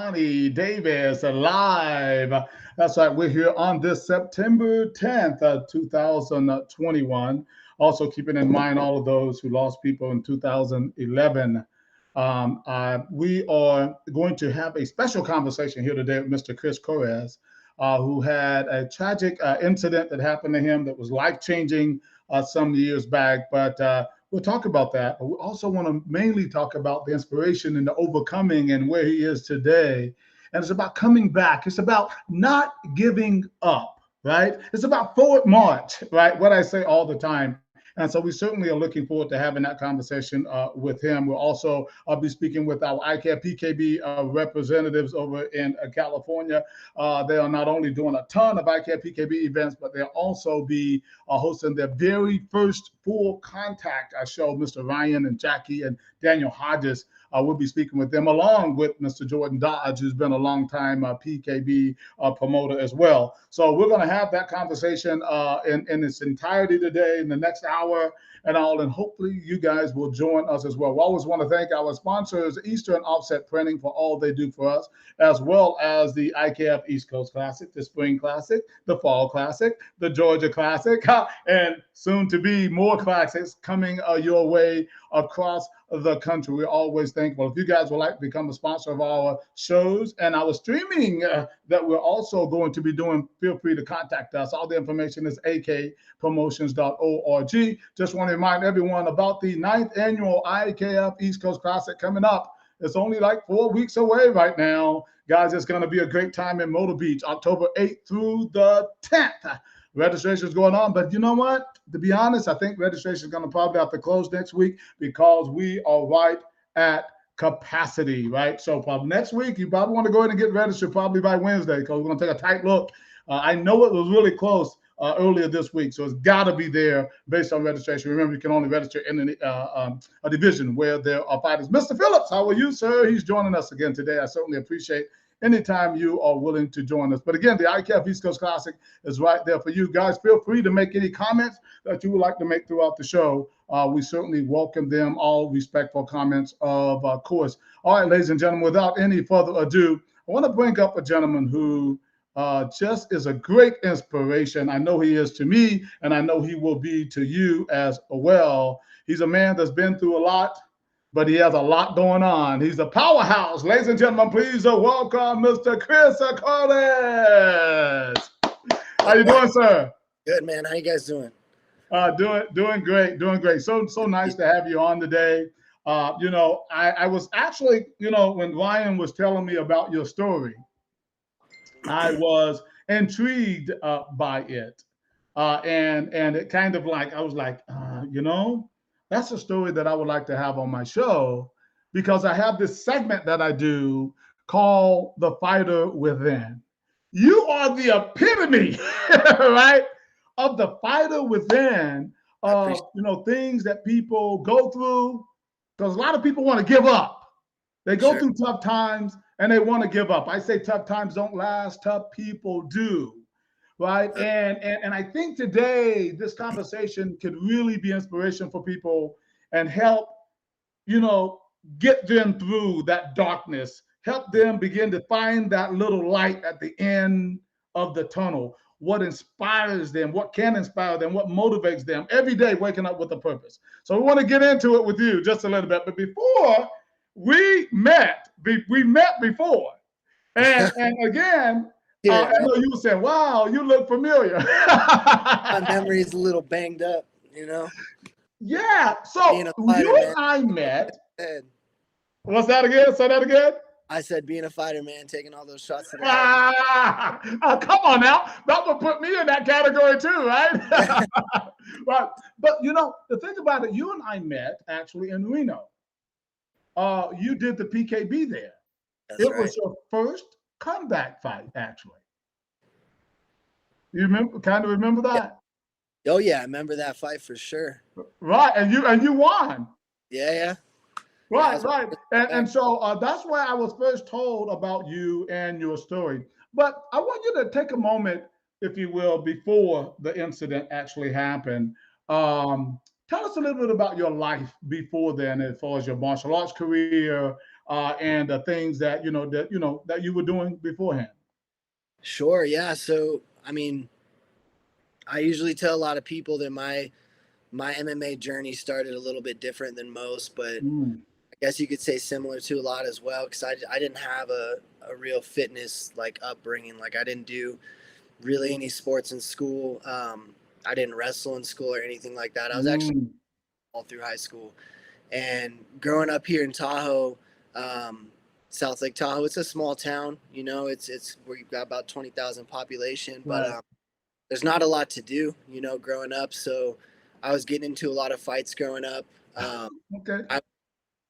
Johnny Davis live. That's right. We're here on this September 10th, 2021. Also keeping in mind all of those who lost people in 2011. We are going to have a special conversation here today with Mr. Chris Cocores, who had a tragic incident that happened to him that was life-changing some years back. But we'll talk about that. But we also want to mainly talk about the inspiration and the overcoming and where he is today. And it's about coming back. It's about not giving up, right? It's about forward march, right? What I say all the time. And so we certainly are looking forward to having that conversation with him. We'll also be speaking with our ICAP PKB representatives over in California. They are not only doing a ton of ICAP PKB events, but they'll also be hosting their very first full contact show. Mr. Ryan and Jackie and Daniel Hodges we'll be speaking with them, along with Mr. Jordan Dodge, who's been a long time PKB promoter as well. So we're going to have that conversation in its entirety today, in the next hour and all, and hopefully you guys will join us as well. We always want to thank our sponsors, Eastern Offset Printing, for all they do for us, as well as the IKF East Coast Classic, the Spring Classic, the Fall Classic, the Georgia Classic, and soon to be more classics coming your way across the country. We're always thankful. If you guys would like to become a sponsor of our shows and our streaming that we're also going to be doing, feel free to contact us. All the information is akpromotions.org. Just want to remind everyone about the 9th annual IKF East Coast Classic coming up. It's only like 4 weeks away right now. Guys, it's going to be a great time in Myrtle Beach, October 8th through the 10th. Registration is going on, but you know what? To be honest, I think registration is going to probably have to close next week because we are right at capacity, right? So probably next week, you probably want to go ahead and get registered probably by Wednesday because we're going to take a tight look. I know it was really close earlier this week, so it's got to be there based on registration. Remember, you can only register in a division where there are fighters. Mr. Phillips, how are you, sir? He's joining us again today. I certainly appreciate anytime you are willing to join us. But again, the ICAP East Coast Classic is right there for you guys. Feel free to make any comments that you would like to make throughout the show. We certainly welcome them, all respectful comments of course. All right, ladies and gentlemen, without any further ado, I want to bring up a gentleman who just is a great inspiration. I know he is to me, and I know he will be to you as well. He's a man that's been through a lot, but he has a lot going on. He's a powerhouse. Ladies and gentlemen, please welcome Mr. Chris Hodges. How you doing, sir? Good, man. How you guys doing? Doing great, doing great. So nice to have you on today. You know, I was actually, you know, when Ryan was telling me about your story, I was intrigued by it. And it kind of like, I was like, you know, that's a story that I would like to have on my show because I have this segment that I do called The Fighter Within. You are the epitome, right, of the fighter within, you know, things that people go through, because a lot of people want to give up. They go through tough times and they want to give up. I say tough times don't last, tough people do. Right. And I think today this conversation could really be inspiration for people and help, you know, get them through that darkness, help them begin to find that little light at the end of the tunnel. What inspires them, what can inspire them, what motivates them every day waking up with a purpose. So we want to get into it with you just a little bit. But before we met before. And again, I know you were saying, wow, you look familiar. My memory is a little banged up, you know? Yeah. So you and I met. What's that again? Say that again. I said being a fighter, man, taking all those shots. Come on now. That would put me in that category too, right? Right. But, you know, the thing about it, you and I met actually in Reno. You did the PKB there. That's right. Was your first comeback fight, actually. You remember that? Yeah. Oh yeah, I remember that fight for sure. Right, and you won. Yeah. Right. And so that's why I was first told about you and your story. But I want you to take a moment, if you will, before the incident actually happened. Tell us a little bit about your life before then, as far as your martial arts career, and the things that that you were doing beforehand. Sure, yeah. So, I mean, I usually tell a lot of people that my MMA journey started a little bit different than most, but Mm, I guess you could say similar to a lot as well, because I didn't have a real fitness like upbringing. Like I didn't do really any sports in school. I didn't wrestle in school or anything like that. I was actually mm, all through high school. And growing up here in Tahoe, um, South Lake Tahoe, it's a small town. You know, it's we've got about 20,000 population, but right. there's not a lot to do. You know, growing up, so I was getting into a lot of fights growing up. Okay. I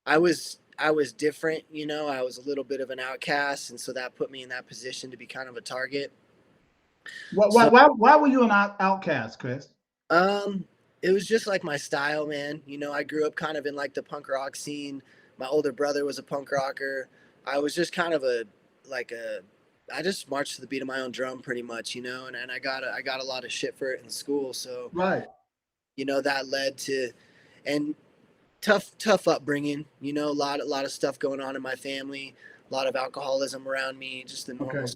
I was different. You know, I was a little bit of an outcast, and so that put me in that position to be kind of a target. Why, why, So why, why were you an outcast, Chris? Um, it was just like my style, man. You know, I grew up kind of in like the punk rock scene. My older brother was a punk rocker. I was just kind of like a I just marched to the beat of my own drum pretty much, you know, and I got a lot of shit for it in school. So, Right. you know, that led to and tough upbringing, you know, a lot of stuff going on in my family, a lot of alcoholism around me, just the normal Okay.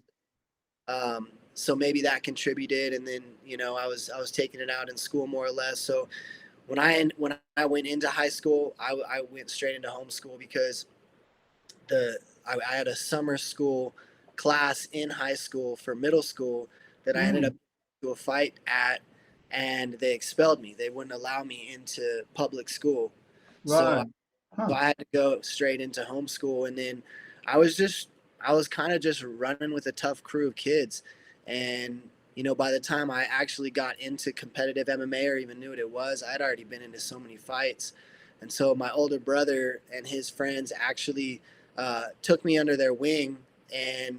stuff. So maybe that contributed, and then you know I was taking it out in school more or less. So when I went into high school, I went straight into homeschool because I had a summer school class in high school for middle school that I ended up Mm, to a fight at, and they expelled me. They wouldn't allow me into public school, so right. Huh. so I had to go straight into homeschool, and then I was just I was kind of just running with a tough crew of kids, and you know by the time I actually got into competitive MMA or even knew what it was, I'd already been into so many fights, and so my older brother and his friends actually took me under their wing, and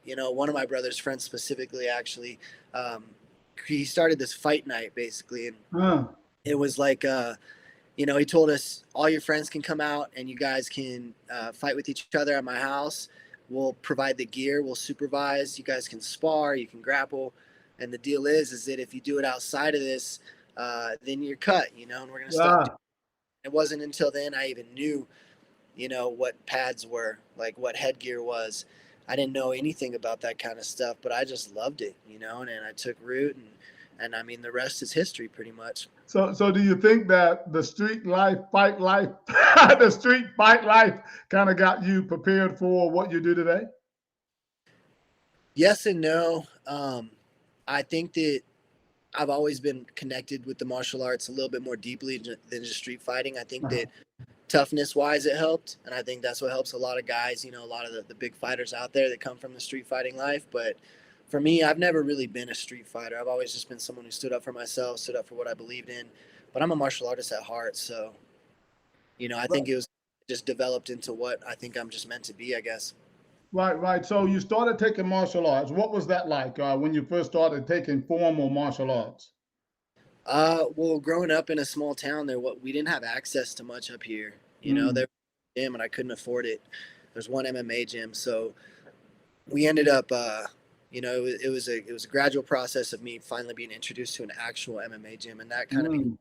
you know one of my brother's friends specifically actually um, he started this fight night basically, and Huh. it was like you know, he told us all your friends can come out and you guys can fight with each other at my house. We'll provide the gear. We'll supervise. You guys can spar. You can grapple. And the deal is that if you do it outside of this, then you're cut. You know, and we're gonna stop. Yeah. It wasn't until then I even knew, you know, what pads were, like what headgear was. I didn't know anything about that kind of stuff, but I just loved it, you know, and I took root and I mean the rest is history pretty much. So do you think that the street life, fight life, the street fight life kind of got you prepared for what you do today? Yes and no. I think that I've always been connected with the martial arts a little bit more deeply than just street fighting. I think Uh-huh. that toughness wise it helped, and I think that's what helps a lot of guys, you know, a lot of the big fighters out there that come from the street fighting life. But for me, I've never really been a street fighter. I've always just been someone who stood up for myself, stood up for what I believed in. But I'm a martial artist at heart, so you know, I think it was just developed into what I think I'm just meant to be, I guess. Right, right. So you started taking martial arts. What was that like when you first started taking formal martial arts? Well, growing up in a small town, what we didn't have access to much up here. You know, Mm, there was a gym and I couldn't afford it. There's one MMA gym, so we ended up, you know, it was a gradual process of me finally being introduced to an actual MMA gym, and that kind of became mm.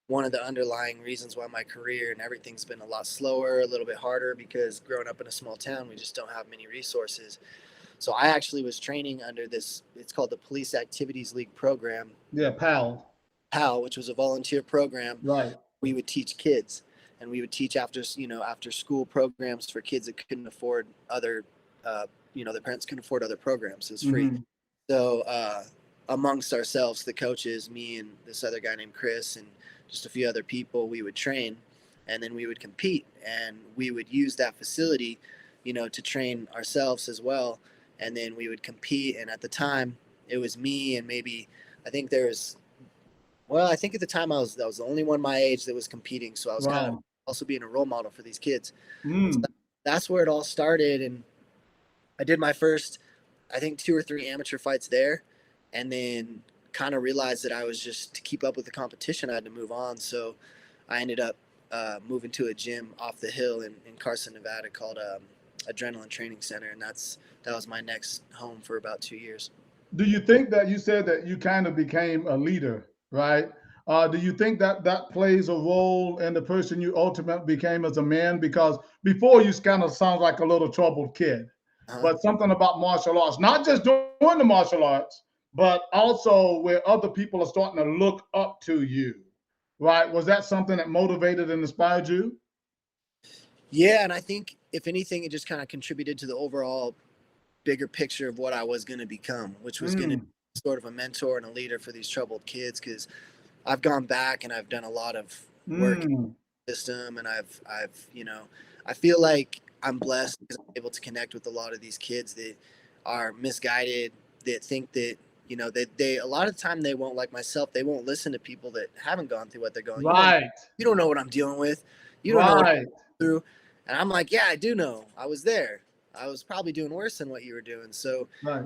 one of the underlying reasons why my career and everything's been a lot slower, a little bit harder because growing up in a small town, we just don't have many resources. So I actually was training under this. It's called the Police Activities League program, Yeah, pal. PAL, which was a volunteer program. Right. We would teach kids, and we would teach after after school programs for kids that couldn't afford other, you know, their parents couldn't afford other programs. It was free. Hmm. So amongst ourselves, the coaches, me and this other guy named Chris, and just a few other people, we would train, and then we would compete, and we would use that facility, you know, to train ourselves as well, and then we would compete. And at the time, it was me and maybe I think there was well, I think at the time I was the only one my age that was competing, so I was kind of Wow. also being a role model for these kids. And so Mm. that's where it all started. And I did my first, I think, two or three amateur fights there, and then kind of realized that I was just to keep up with the competition, I had to move on. So I ended up moving to a gym off the hill in Carson, Nevada called Adrenaline Training Center, and that was my next home for about 2 years. Do you think that you said that you kind of became a leader, right? Do you think that that plays a role in the person you ultimately became as a man? Because before you kind of sound like a little troubled kid, Uh-huh. but something about martial arts, not just doing the martial arts, but also where other people are starting to look up to you, right? Was that something that motivated and inspired you? Yeah, and I think if anything, it just kind of contributed to the overall bigger picture of what I was going to become, which was going to Mm, be sort of a mentor and a leader for these troubled kids. Because I've gone back and I've done a lot of work in mm, the system, and I've I feel like I'm blessed because I'm able to connect with a lot of these kids that are misguided, that think that they a lot of the time they won't, like myself, they won't listen to people that haven't gone through what they're going. right, You don't know what I'm dealing with. You don't know what right, I'm through. And I'm like, yeah, I do know. I was there. I was probably doing worse than what you were doing. So, right.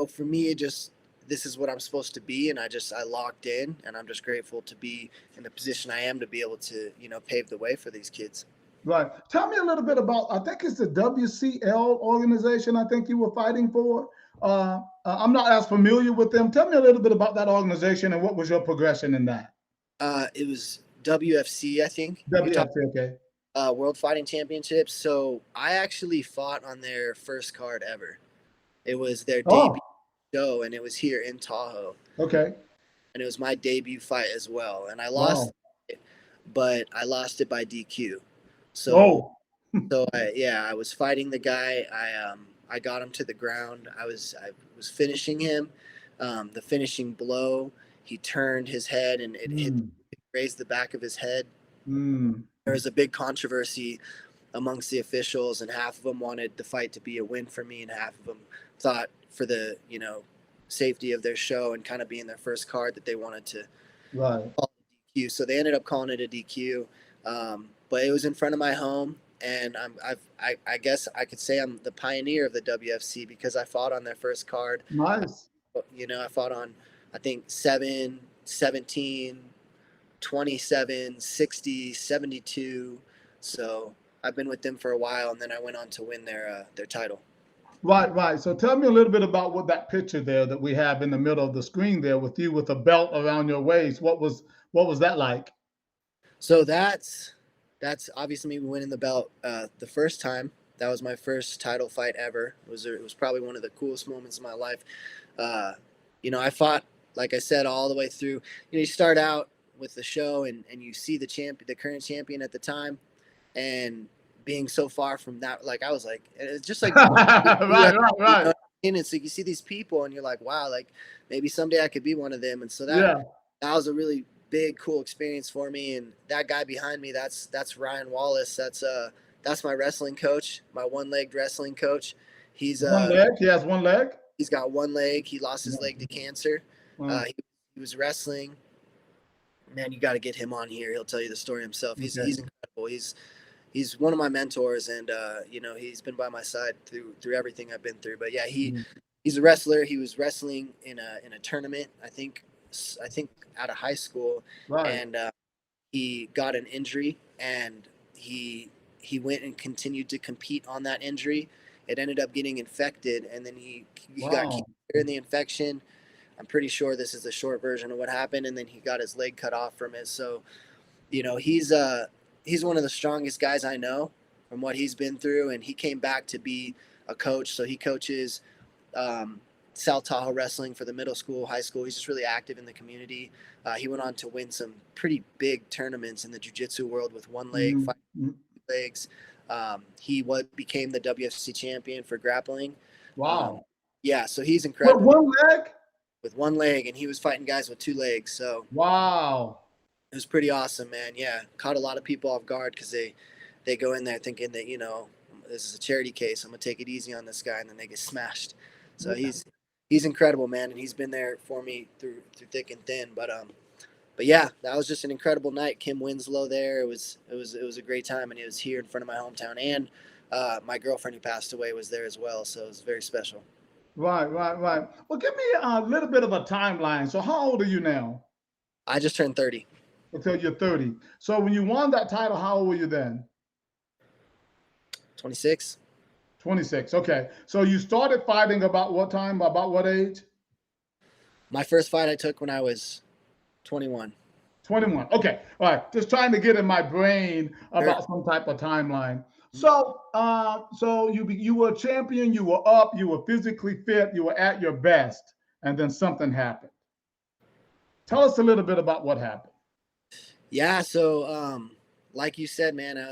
for me, it just, this is what I'm supposed to be. And I locked in, and I'm just grateful to be in the position I am to be able to, pave the way for these kids. Right. Tell me a little bit about, I think it's the WCL organization I think you were fighting for. I'm not as familiar with them. Tell me a little bit about that organization and what was your progression in that? It was WFC, I think. You talk WFC, okay. World Fighting Championships. So I actually fought on their first card ever. It was their Oh, debut show, and it was here in Tahoe. okay. And it was my debut fight as well. And I lost Wow. it, but I lost it by DQ. So Oh, I was fighting the guy. I got him to the ground. I was finishing him. The finishing blow, he turned his head and mm, it grazed the back of his head. mm, There was a big controversy amongst the officials, and half of them wanted the fight to be a win for me, and half of them thought for the safety of their show and kind of being their first card that they wanted to right. call it DQ. So they ended up calling it a DQ. But it was in front of my home, and I guess I could say I'm the pioneer of the WFC because I fought on their first card. Nice. I fought on, I think, 7, 17, 27, 60, 72. So I've been with them for a while, and then I went on to win their title. Right, right. So tell me a little bit about what that picture there that we have in the middle of the screen there with you with a belt around your waist. What was that like? So that's obviously me winning the belt the first time. That was my first title fight ever. It was probably one of the coolest moments of my life. Uh, I fought, like I said, all the way through. You start out with the show, and you see the current champion at the time, and being so far from that, like I was like, it's just like, Right, right, right. and it's like you see these people, and you're like, wow, like maybe someday I could be one of them. And so that Yeah. that was a really big, cool experience for me. And that guy behind me, that's Ryan Wallace. That's my wrestling coach, my one-legged wrestling coach. He's One leg. He has one leg. he's got one leg. He lost his Yeah. leg to cancer. Mm, He was wrestling. Man, you got to get him on here. He'll tell you the story himself. okay. He's incredible. He's one of my mentors, and he's been by my side through everything I've been through. But yeah, Mm, he's a wrestler. He was wrestling in a tournament, I think out of high school, right. and he got an injury, and he went and continued to compete on that injury. It ended up getting infected, and then he got cancer Wow. in the infection. I'm pretty sure this is the short version of what happened, and then he got his leg cut off from it. So he's one of the strongest guys I know from what he's been through, and he came back to be a coach. So he coaches um, South Tahoe wrestling for the middle school, high school. He's just really active in the community. He went on to win some pretty big tournaments in the jiu-jitsu world with one leg, Mm, five mm, legs. He became the WFC champion for grappling. Um, wow. yeah, so he's With incredible, man, one leg? with one leg, and he was fighting guys with two legs. So Wow. it was pretty awesome, man. Yeah, caught a lot of people off guard because they go in there thinking that this is a charity case. I'm gonna take it easy on this guy, and then they get smashed. So he's incredible, man, and he's been there for me through thick and thin. But yeah, that was just an incredible night. Kim Winslow there. It was a great time, and it was here in front of my hometown, and my girlfriend who passed away was there as well. So it was very special. Right, right, right. Well, give me a little bit of a timeline. So how old are you now? I just turned 30. Until you're 30. So when you won that title, how old were you then? 26. 26. Okay. So you started fighting about what time? About what age? My first fight I took when I was 21. 21. Okay. All right. Just trying to get in my brain Sure. about some type of timeline. So you were a champion, you were up, you were physically fit, you were at your best, and then something happened. Tell us a little bit about what happened. Yeah, so like you said, man, I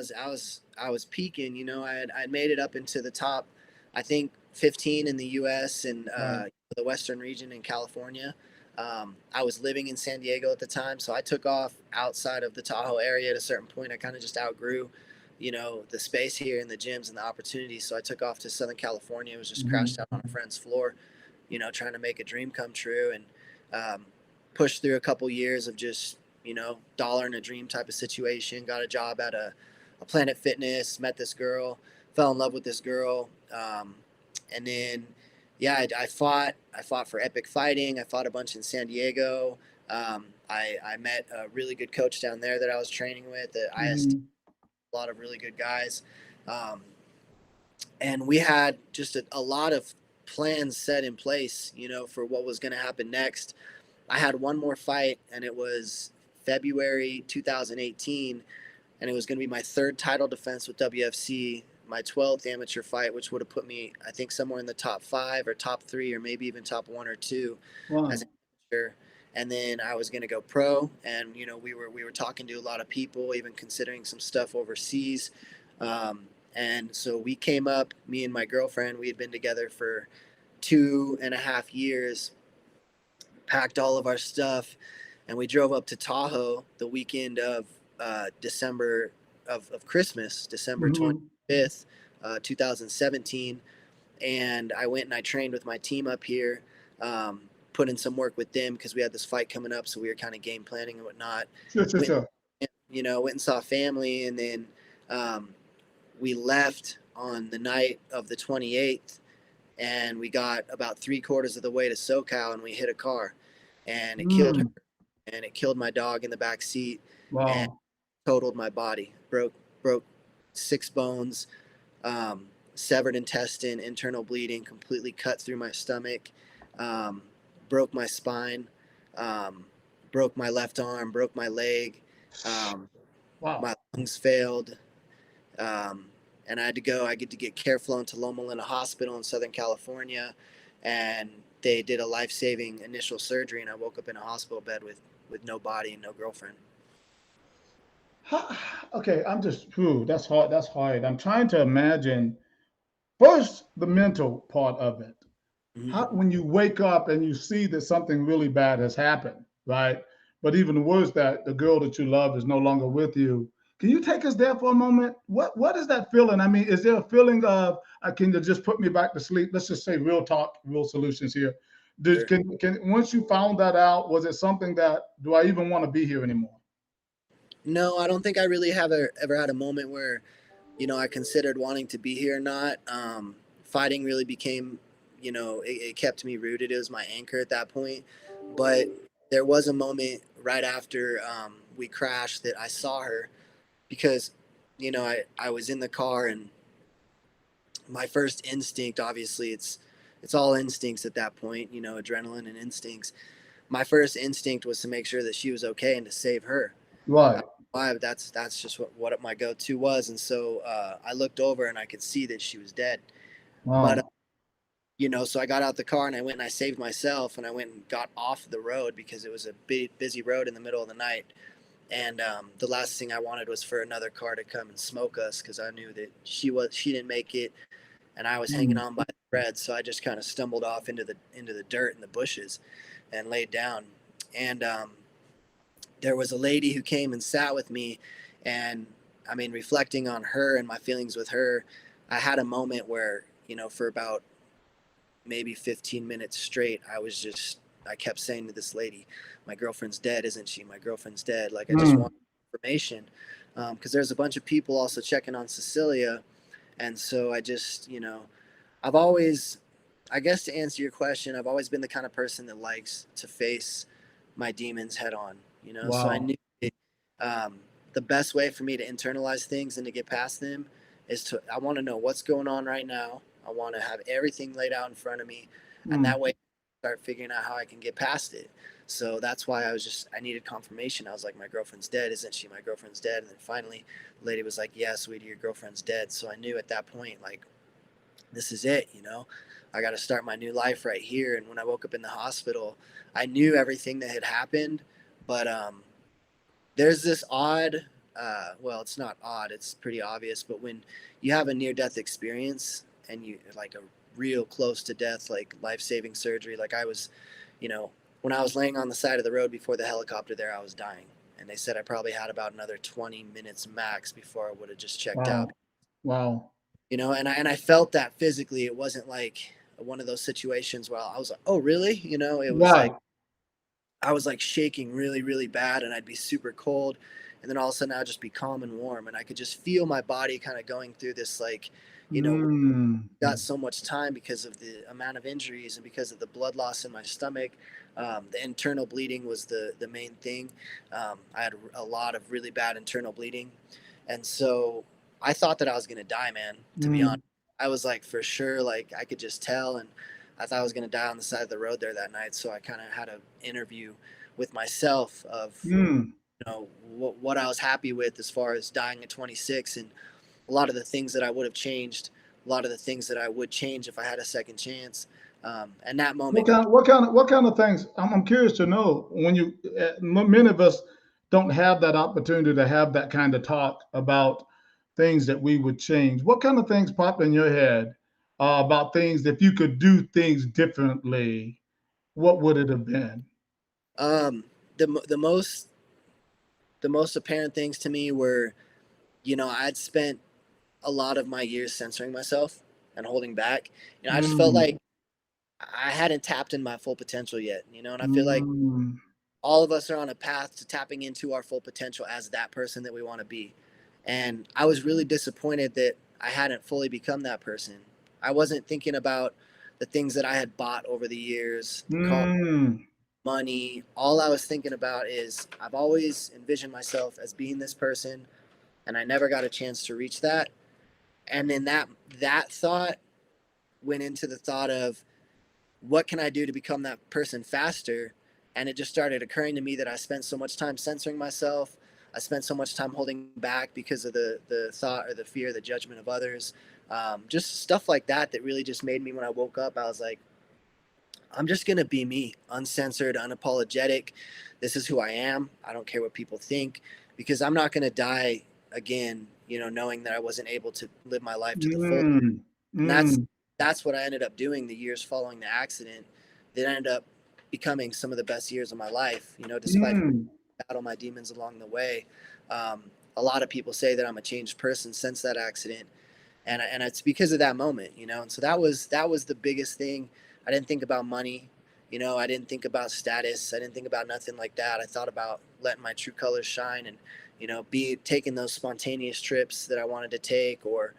was peaking. I'd made it up into the top, I think 15 in the U.S. and Right. the Western region in California. I was living in San Diego at the time, so I took off outside of the Tahoe area. At a certain point, I kind of just outgrew, the space here and the gyms and the opportunities. So I took off to Southern California. It was just crashed Mhm. out on a friend's floor, trying to make a dream come true, and pushed through a couple years of just dollar in a dream type of situation. Got a job at a Planet Fitness, met this girl, fell in love with this girl, and then yeah, I fought for Epic Fighting. I fought a bunch in San Diego. I met a really good coach down there that I was training with at IST. Mhm. A lot of really good guys, um, and we had just a lot of plans set in place, for what was going to happen next. I had one more fight, and it was February 2018, and it was going to be my third title defense with WFC, my 12th amateur fight, which would have put me, I think, somewhere in the top 5 or top 3 or maybe even top 1 or 2 as Wow. an amateur. And then I was going to go pro, and we were talking to a lot of people, even considering some stuff overseas. And so we came up, me and my girlfriend. We had been together for 2.5 years, packed all of our stuff, and we drove up to Tahoe the weekend of December of Christmas, December Mhm. 25th, 2017. And I went and I trained with my team up here, put in some work with them because we had this fight coming up. So we were kind of game planning and whatnot. Sure, sure, Went, sure. went and saw family. And then um, we left on the night of the 28th, and we got about 3/4 of the way to SoCal, and we hit a car, and it killed her, Mm. and it killed my dog in the back seat, and Wow. totaled my body. Broke 6 bones, severed intestine, internal bleeding, completely cut through my stomach, um, broke my spine, um, broke my left arm, broke my leg, um, my Wow. lungs failed, um, and I had to go. I get to get care flown to Loma Linda Hospital in Southern California, and they did a life-saving initial surgery, and I woke up in a hospital bed with no body and no girlfriend. How, okay, I'm just, whew, that's hard. That's hard. I'm trying to imagine first the mental part of it. Mm-hmm. How, when you wake up and you see that something really bad has happened, right? But even worse, that the girl that you love is no longer with you. Can you take us there for a moment? What is that feeling? I mean, is there a feeling of can you just put me back to sleep? Let's just say real talk, real solutions here. Sure. Can once you found that out, was it something that do I even want to be here anymore? No, I don't think I really have ever had a moment where, I considered wanting to be here or not. Fighting really became, it kept me rooted. It was my anchor at that point. But there was a moment right after we crashed that I saw her because, I was in the car, and my first instinct, obviously, it's all instincts at that point, adrenaline and instincts. My first instinct was to make sure that she was okay and to save her. Right. Why? That's just what my go-to was, and so I looked over and I could see that she was dead. But Wow. so I got out the car and I went and I saved myself, and I went and got off the road because it was a big, busy road in the middle of the night. And the last thing I wanted was for another car to come and smoke us, because I knew that she didn't make it, and I was hanging Mm. on by the thread. So I just kind of stumbled off into the dirt and the bushes, and laid down. And there was a lady who came and sat with me, and I mean, reflecting on her and my feelings with her, I had a moment where, for about maybe 15 minutes straight, I kept saying to this lady, my girlfriend's dead, isn't she? My girlfriend's dead. Like, I just Mm. want information. Because there's a bunch of people also checking on Cecilia. And so I just, I've always, I guess, to answer your question, I've always been the kind of person that likes to face my demons head on, so I Wow. knew it, um, the best way for me to internalize things and to get past them I want to know what's going on right now. I want to have everything laid out in front of me. And Mm. that way, start figuring out how I can get past it. So that's why I needed confirmation. I was like, my girlfriend's dead. Isn't she? My girlfriend's dead. And then finally the lady was like, yeah, sweetie, your girlfriend's dead. So I knew at that point, like, this is it, I got to start my new life right here. And when I woke up in the hospital, I knew everything that had happened, but there's this odd, well, it's not odd, it's pretty obvious, but when you have a near death experience and you like a real close to death, like life-saving surgery, like I was, when I was laying on the side of the road before the helicopter there, I was dying. And they said I probably had about another 20 minutes max before I would have just checked Wow. out. Wow. And I felt that physically. It wasn't like one of those situations where I was like, oh, really? It was like, Right. I was like shaking really, really bad, and I'd be super cold. And then all of a sudden I'd just be calm and warm. And I could just feel my body kind of going through this, like, Mm. got so much time because of the amount of injuries and because of the blood loss in my stomach. The internal bleeding was the main thing. I had a lot of really bad internal bleeding. And so I thought that I was going to die, man, to be honest. Mm. I was like, for sure, like I could just tell. And I thought I was going to die on the side of the road there that night. So I kind of had an interview with myself of, Mm. what I was happy with as far as dying at 26, and a lot of the things that I would have changed, a lot of the things that I would change if I had a second chance. And that moment, What kind of things? I'm curious to know when many of us don't have that opportunity to have that kind of talk about things that we would change. What kind of things pop in your head about things if you could do things differently? What would it have been? um, the most apparent things to me were, I'd spent a lot of my years censoring myself and holding back. I just felt Mm. like I hadn't tapped in my full potential yet, and I feel like Mm. all of us are on a path to tapping into our full potential as that person that we want to be. And I was really disappointed that I hadn't fully become that person. I wasn't thinking about the things that I had bought over the years, the car, Mm. money. All I was thinking about is I've always envisioned myself as being this person, and I never got a chance to reach that. And then that thought went into the thought of, what can I do to become that person faster? And it just started occurring to me that I spent so much time censoring myself. I spent so much time holding back because of the thought or the fear, the judgment of others. Just stuff like that really just made me, when I woke up, I was like, I'm just going to be me, uncensored, unapologetic. This is who I am. I don't care what people think, because I'm not going to die again, knowing that I wasn't able to live my life to the full. Mm. And Mm. that's what I ended up doing the years following the accident. That ended up becoming some of the best years of my life, despite Mm. battle my demons along the way. A lot of people say that I'm a changed person since that accident, and it's because of that moment, And so that was the biggest thing. I didn't think about money, I didn't think about status, I didn't think about nothing like that. I thought about letting my true colors shine, and be taking those spontaneous trips that I wanted to take, or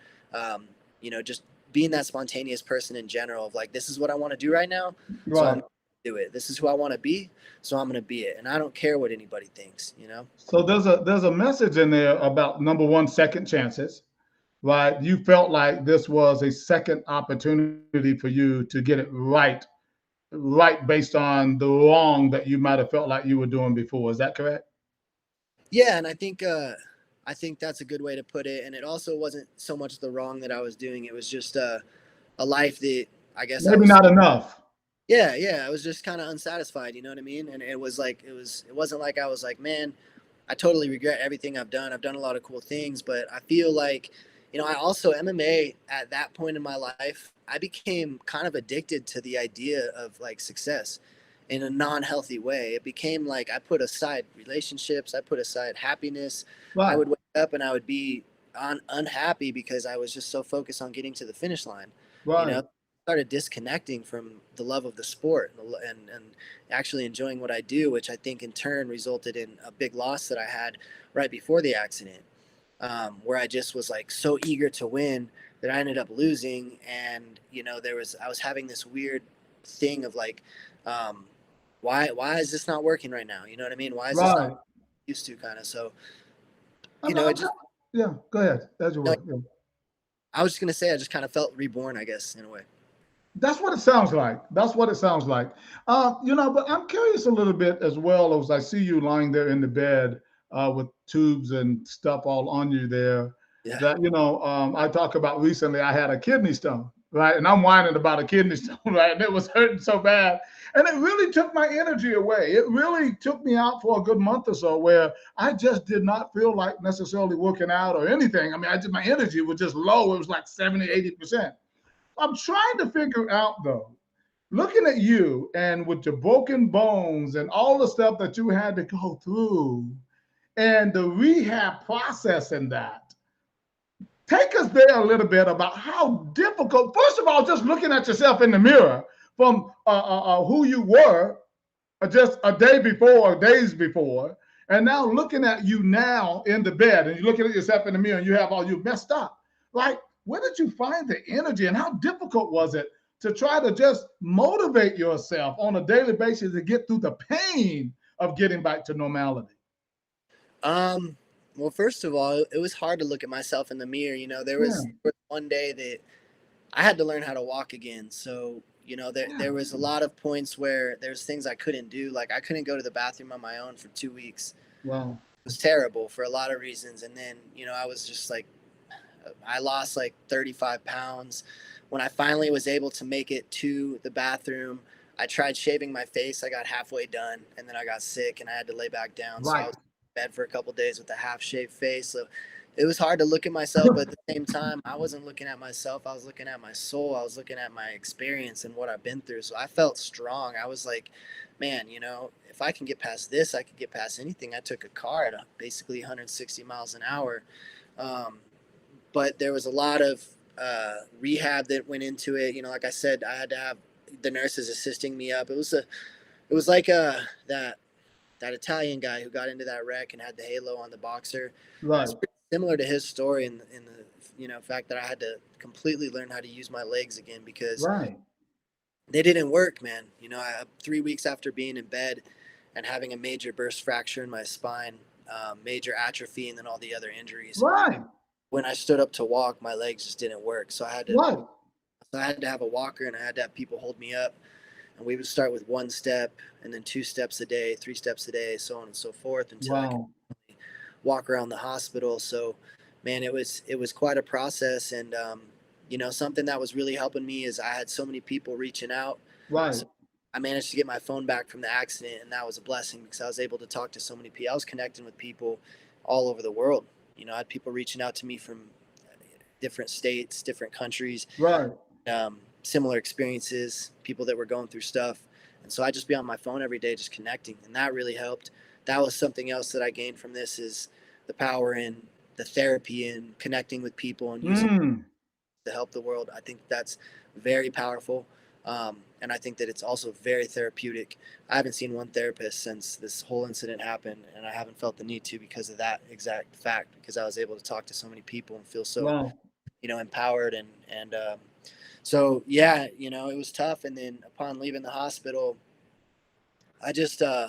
just being that spontaneous person in general, of like, this is what I want to do right now, so I'm Right. gonna do it. This is who I want to be, so I'm gonna be it, and I don't care what anybody thinks. So there's a message in there about number one, second chances, right? You felt like this was a second opportunity for you to get it right, right based on the wrong that you might have felt like you were doing before. Is that correct? Yeah, and I think that's a good way to put it. And it also wasn't so much the wrong that I was doing; it was just a life that, I guess, I Maybe was. not enough. Yeah, I was just kind of unsatisfied. You know what I mean? And it was like, it wasn't like I was like, man, I totally regret everything I've done. I've done a lot of cool things, but I feel like, I also, MMA at that point in my life, I became kind of addicted to the idea of like success in a non-healthy way. It became like I put aside relationships, I put aside happiness. I Right. would wake up and I would be unhappy because I was just so focused on getting to the finish line. You know, Right. started disconnecting from the love of the sport, and actually enjoying what I do, which I think in turn resulted in a big loss that I had right before the accident, where I just was like so eager to win that I ended up losing. And I was having this weird thing of like, um, why is this not working right now? You know what I mean? Why is this not Right. used to, kind of? So I'm, it I'm, just, yeah. Go ahead. That's your you know, word. Yeah. I was just gonna say, I just kind of felt reborn, I guess, in a way. That's what it sounds like. That's what it sounds like. But I'm curious a little bit as well as I see you lying there in the bed with tubes and stuff all on you there. Yeah. That I talk about recently. I had a kidney stone, right? And I'm whining about a kidney stone, right? And it was hurting so bad, and it really took my energy away. It really took me out for a good month or so, where I just did not feel like necessarily working out or anything. I mean, my energy was just low. It was like 70, 80%. I'm trying to figure out though, looking at you and with your broken bones and all the stuff that you had to go through and the rehab process in that. Take us there a little bit about how difficult, first of all, just looking at yourself in the mirror from who you were just a day before, or days before, and now looking at you now in the bed and you're looking at yourself in the mirror and you have all you messed up. Like, where did you find the energy and how difficult was it to try to just motivate yourself on a daily basis to get through the pain of getting back to normality? Well, first of all, it was hard to look at myself in the mirror. Yeah, There was one day that I had to learn how to walk again. So, yeah, there was a lot of points where there's things I couldn't do. Like I couldn't go to the bathroom on my own for 2 weeks. wow, It was terrible for a lot of reasons. And then, I was just like, I lost like 35 pounds. When I finally was able to make it to the bathroom, I tried shaving my face. I got halfway done and then I got sick and I had to lay back down. So I right, was in bed for a couple of days with a half shaved face. So it was hard to look at myself, but at the same time, I wasn't looking at myself. I was looking at my soul. I was looking at my experience and what I've been through. So I felt strong. I was like, man, if I can get past this, I could get past anything. I took a car at basically 160 miles an hour. Um, but there was a lot of rehab that went into it. Like I said, I had to have the nurses assisting me up. It was like that Italian guy who got into that wreck and had the halo on the boxer. It's right, pretty similar to his story in the fact that I had to completely learn how to use my legs again because right, they didn't work, man. 3 weeks after being in bed and having a major burst fracture in my spine, major atrophy, and then all the other injuries. right, When I stood up to walk, my legs just didn't work. right, So I had to have a walker and I had to have people hold me up. And we would start with one step and then 2 steps a day, 3 steps a day, so on and so forth until I could wow, walk around the hospital. So, man, it was quite a process. And something that was really helping me is I had so many people reaching out. right, So I managed to get my phone back from the accident, and that was a blessing because I was able to talk to so many people. I was connecting with people all over the world. I had people reaching out to me from different states, different countries, right. similar experiences, people that were going through stuff. And so I just be on my phone every day, just connecting. And that really helped. That was something else that I gained from this is the power in the therapy and connecting with people and using Mm, to help the world. I think that's very powerful. And I think that it's also very therapeutic. I haven't seen one therapist since this whole incident happened, and I haven't felt the need to because of that exact fact, because I was able to talk to so many people and feel so, wow, empowered. So yeah, it was tough. And then upon leaving the hospital, I just, I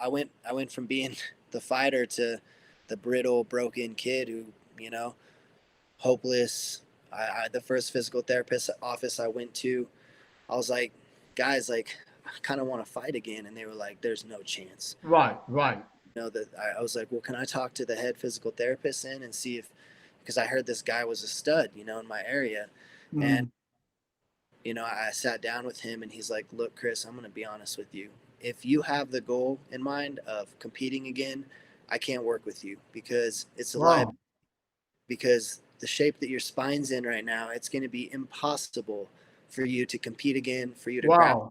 went from being the fighter to the brittle, broken kid who, you know, hopeless. The first physical therapist office I went to, I was like, guys, like, I kind of want to fight again. And they were like, there's no chance. right, right. That I was like, well, can I talk to the head physical therapist in and see if, because I heard this guy was a stud, in my area. And, Mm, I sat down with him and he's like, look, Chris, I'm going to be honest with you. If you have the goal in mind of competing again, I can't work with you because it's a liability. wow, Because the shape that your spine's in right now, it's going to be impossible for you to compete again, for you to grapple,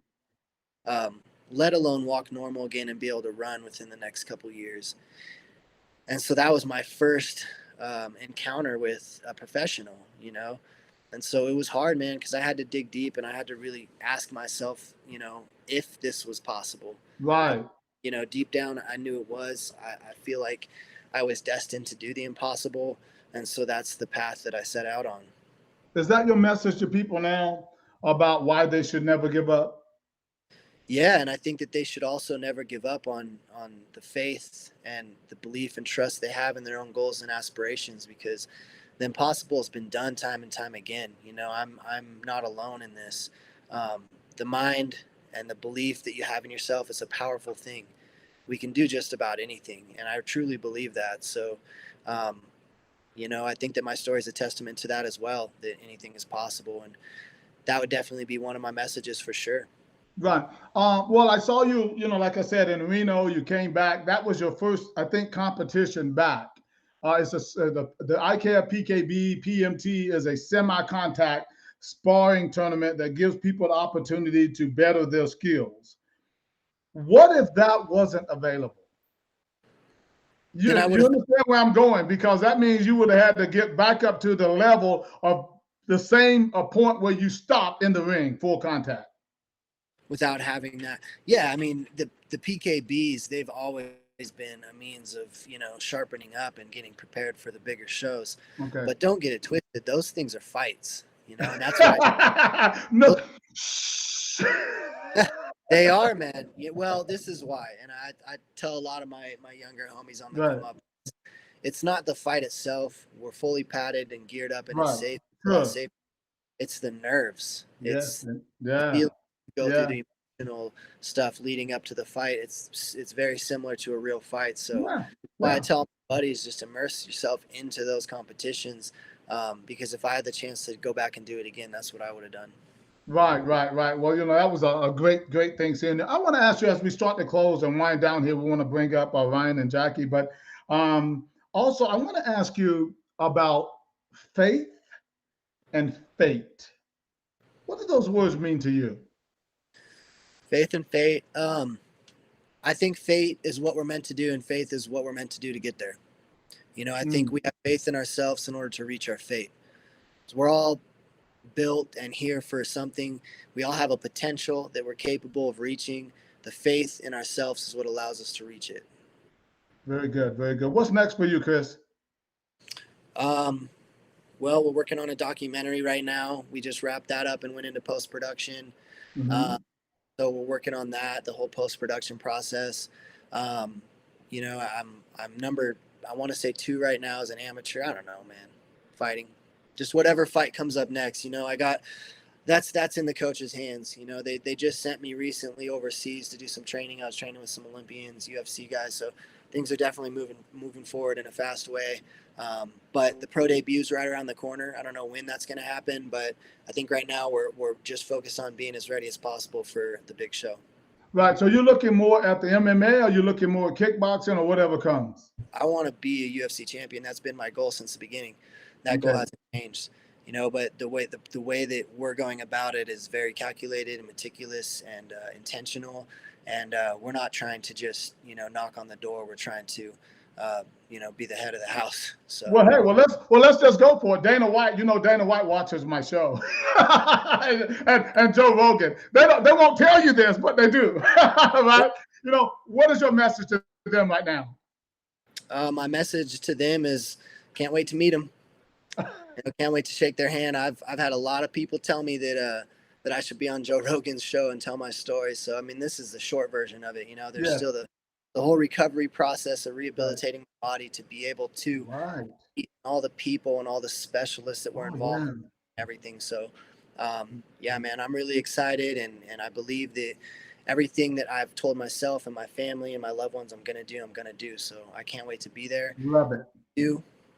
wow. let alone walk normal again and be able to run within the next couple years. And so that was my first encounter with a professional. And so it was hard, man, because I had to dig deep and I had to really ask myself, if this was possible. And, Right. deep down, I knew it was. I feel like I was destined to do the impossible. And so that's the path that I set out on. Is that your message to people now about why they should never give up? Yeah, and I think that they should also never give up on the faith and the belief and trust they have in their own goals and aspirations because the impossible has been done time and time again. You know, I'm not alone in this. The mind and the belief that you have in yourself is a powerful thing. We can do just about anything, and I truly believe that. So, um, you know, I think that my story is a testament to that as well, that anything is possible, and that would definitely be one of my messages for sure. Right. Well, I saw you, like I said, in Reno, you came back. That was your first, I think, competition back. The ICAF PKB PMT is a semi-contact sparring tournament that gives people the opportunity to better their skills. What if that wasn't available? You Then I would have. understand where I'm going, because that means you would have had to get back up to the level of the same point where you stopped in the ring, full contact. Without having that. Yeah, I mean, the PKBs, they've always been a means of, you know, sharpening up and getting prepared for the bigger shows. Okay. But don't get it twisted. Those things are fights, you know, and that's what no. they are, man. Yeah, well, this is why. And I tell a lot of my younger homies on the Right. come up, it's not the fight itself. We're fully padded and geared up and Right. it's safe. Sure. Safe. It's the nerves. Yes. It's Yeah. go through the emotional stuff leading up to the fight. It's very similar to a real fight. So I tell my buddies, just immerse yourself into those competitions, because if I had the chance to go back and do it again, that's what I would have done. Right. Well, that was a great thing seeing. I want to ask you, as we start to close and wind down here, we want to bring up Ryan and Jackie, but also I want to ask you about faith and fate. What do those words mean to you? Faith and fate. I think fate is what we're meant to do, and faith is what we're meant to do to get there. You know, I think we have faith in ourselves in order to reach our fate. So we're all built and here for something. We all have a potential that we're capable of reaching. The faith in ourselves is what allows us to reach it. Very good. What's next for you, Chris? Well, we're working on a documentary right now. We just wrapped that up and went into post-production. So we're working on that, the whole post-production process. You know, I'm number, I want to say 2 right now as an amateur. I don't know, man, fighting. Just whatever fight comes up next. You know, I got, that's in the coach's hands. You know, they just sent me recently overseas to do some training. I was training with some Olympians, UFC guys. So things are definitely moving forward in a fast way. But the pro debut is right around the corner. I don't know when that's going to happen, but I think right now we're just focused on being as ready as possible for the big show. Right. So you're looking more at the MMA, or you're looking more at kickboxing, or whatever comes? I want to be a UFC champion. That's been my goal since the beginning. That goal hasn't changed, you know, but the way that we're going about it is very calculated and meticulous and intentional. And we're not trying to just, you know, knock on the door. We're trying to, you know, be the head of the house. So let's just go for it. Dana White, Dana White watches my show, and Joe Rogan. They won't tell you this, but they do, right? You know, what is your message to them right now? My message to them is, can't wait to meet them. Can't wait to shake their hand. I've had a lot of people tell me that I should be on Joe Rogan's show and tell my story. So I mean, this is the short version of it. You know, there's still the whole recovery process of rehabilitating my body to be able to meet all the people and all the specialists that were involved in everything. So yeah, man, I'm really excited, and I believe that everything that I've told myself and my family and my loved ones I'm gonna do. So I can't wait to be there. Love it.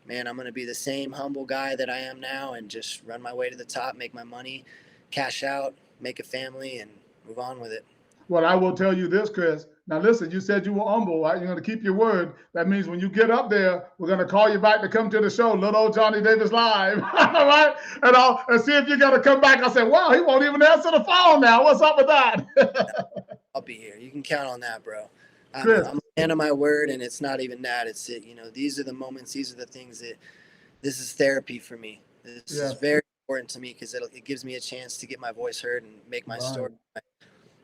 Man, I'm going to be the same humble guy that I am now and just run my way to the top, make my money, cash out, make a family, and move on with it. Well, I will tell you this, Chris. Now, listen, you said you were humble, right? You're going to keep your word. That means when you get up there, we're going to call you back to come to the show, Little Old Johnny Davis Live, all right? And see if you're going to come back. I said, wow, he won't even answer the phone now. What's up with that? I'll be here. You can count on that, bro. I'm a man of my word, and it's not even that. It's it. You know, these are the moments. These are the things that. This is therapy for me. This is very important to me because it gives me a chance to get my voice heard and make my story,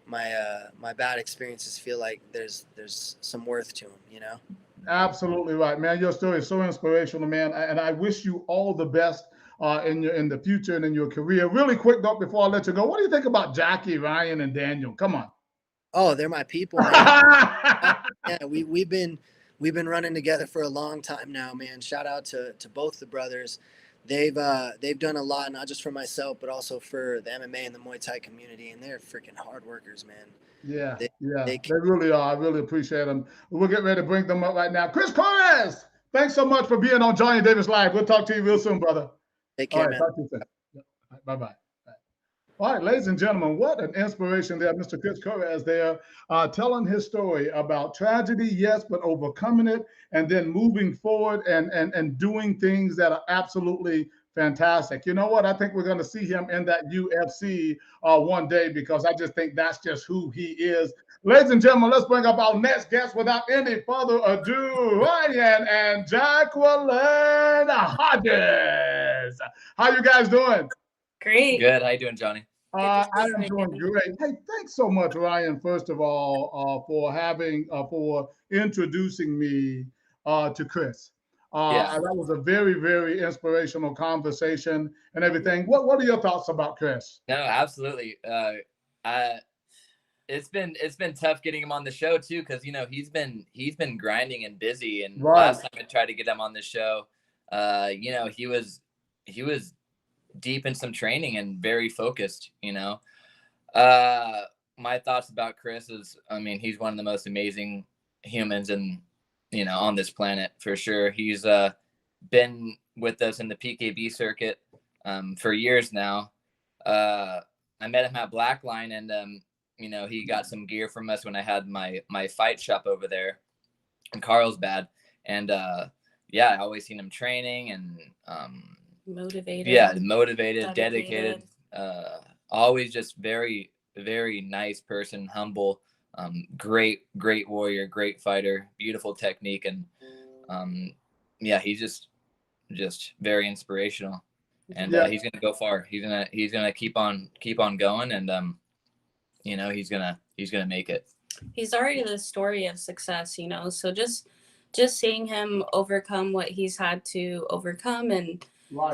my bad experiences feel like there's some worth to them. You know. Absolutely right, man. Your story is so inspirational, man, and I wish you all the best in the future and in your career. Really quick note before I let you go. What do you think about Jackie, Ryan, and Daniel? Come on. Oh, they're my people, man. Yeah, we've been running together for a long time now, man. Shout out to both the brothers. they've done a lot, not just for myself, but also for the MMA and the Muay Thai community, and they're freaking hard workers, man. Yeah, They, yeah, they they really are. I really appreciate them. We'll get ready to bring them up right now. Chris Cocores, thanks so much for being on Johnny Davis Live. We'll talk to you real soon, brother. take All care, right, man. talk to you soon. Bye-bye. All right, ladies and gentlemen, what an inspiration there. Mr. Chris Cocores there telling his story about tragedy, yes, but overcoming it and then moving forward and doing things that are absolutely fantastic. You know what? I think we're going to see him in that UFC one day because I just think that's just who he is. Ladies and gentlemen, let's bring up our next guest without any further ado, Ryan and Jacqueline Hodges. How you guys doing? Great. Good. How you doing, Johnny? I am doing great. Hey, thanks so much, Ryan. First of all, for introducing me to Chris. Yeah. That was a very, very inspirational conversation and everything. What are your thoughts about Chris? No, absolutely. It's been tough getting him on the show too, because he's been grinding and busy. And last time I tried to get him on the show, he was deep in some training and very focused. My thoughts about Chris is, I mean, he's one of the most amazing humans on this planet for sure. He's been with us in the PKB circuit for years now. I met him at Blackline, and he got some gear from us when I had my fight shop over there in Carlsbad, and I always seen him training and motivated. Yeah, motivated, dedicated. Always just very, very nice person, humble, great warrior, great fighter, beautiful technique, and he's just very inspirational. And he's gonna go far. He's gonna keep on going, and he's gonna make it. He's already the story of success, so just seeing him overcome what he's had to overcome and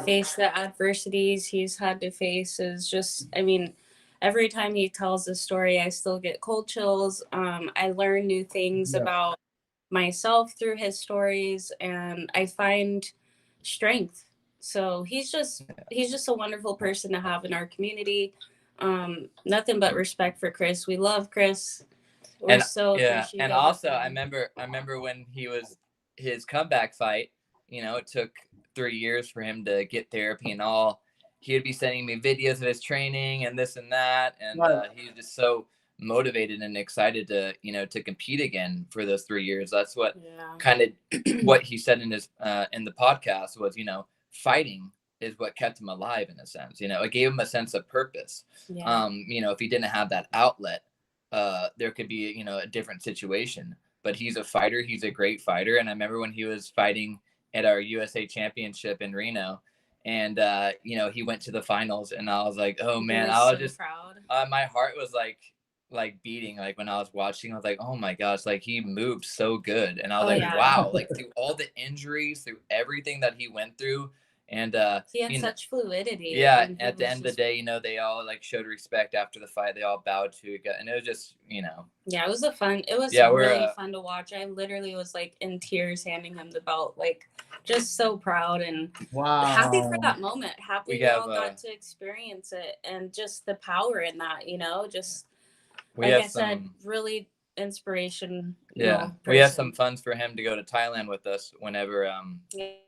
face the adversities he's had to face is just, I mean, every time he tells the story, I still get cold chills. I learn new things about myself through his stories, and I find strength. So he's just a wonderful person to have in our community. Nothing but respect for Chris. We love Chris. We're so appreciative. And also I remember when he was his comeback fight, it took 3 years for him to get therapy and all. He would be sending me videos of his training and this and that, and he's just so motivated and excited to to compete again for those 3 years. That's what kind of what he said in his in the podcast was, fighting is what kept him alive in a sense. It gave him a sense of purpose. If he didn't have that outlet, there could be a different situation. But he's a fighter. He's a great fighter. And I remember when he was fighting at our USA Championship in Reno, and he went to the finals, and I was like, oh man, I was so just proud. My heart was like beating, like when I was watching. I was like, oh my gosh, like he moved so good, and I was wow, like through all the injuries, through everything that he went through, and he had such fluidity. Yeah, at the end of the day, they all showed respect after the fight. They all bowed to it, and it was just Yeah, it was really fun to watch. I literally was in tears handing him the belt, just so proud and happy for that moment. Happy we all got to experience it, and just the power in that, just like I said, really inspiration. We have some funds for him to go to Thailand with us whenever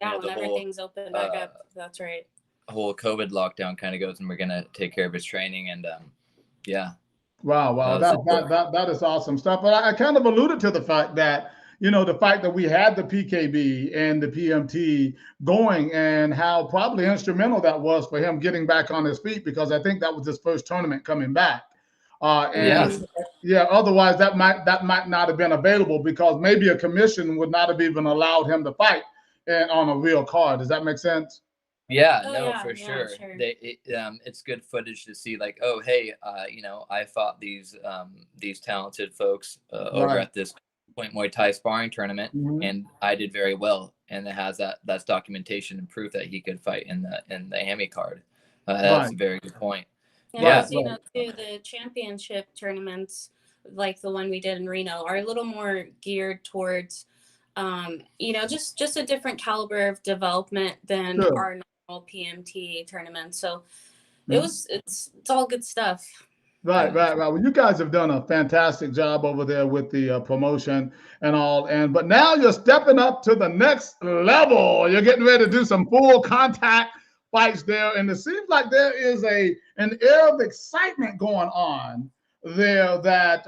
whenever things open back up. That's right. Whole COVID lockdown kind of goes, and we're gonna take care of his training, and Wow, that is awesome stuff. But I kind of alluded to the fact that the fact that we had the PKB and the PMT going, and how probably instrumental that was for him getting back on his feet, because I think that was his first tournament coming back. Otherwise that might not have been available, because maybe a commission would not have even allowed him to fight on a real card. Does that make sense? For sure. It's good footage to see, oh, hey, I fought these talented folks over at this Point Muay Thai sparring tournament, and I did very well, and it has that's documentation and proof that he could fight in the AMI card. That's a very good point. Too, the championship tournaments, like the one we did in Reno, are a little more geared towards, just a different caliber of development than our all PMT tournaments. So it's all good stuff. Right. Well, you guys have done a fantastic job over there with the promotion and all. But now you're stepping up to the next level. You're getting ready to do some full contact fights there, and it seems like there is an air of excitement going on there that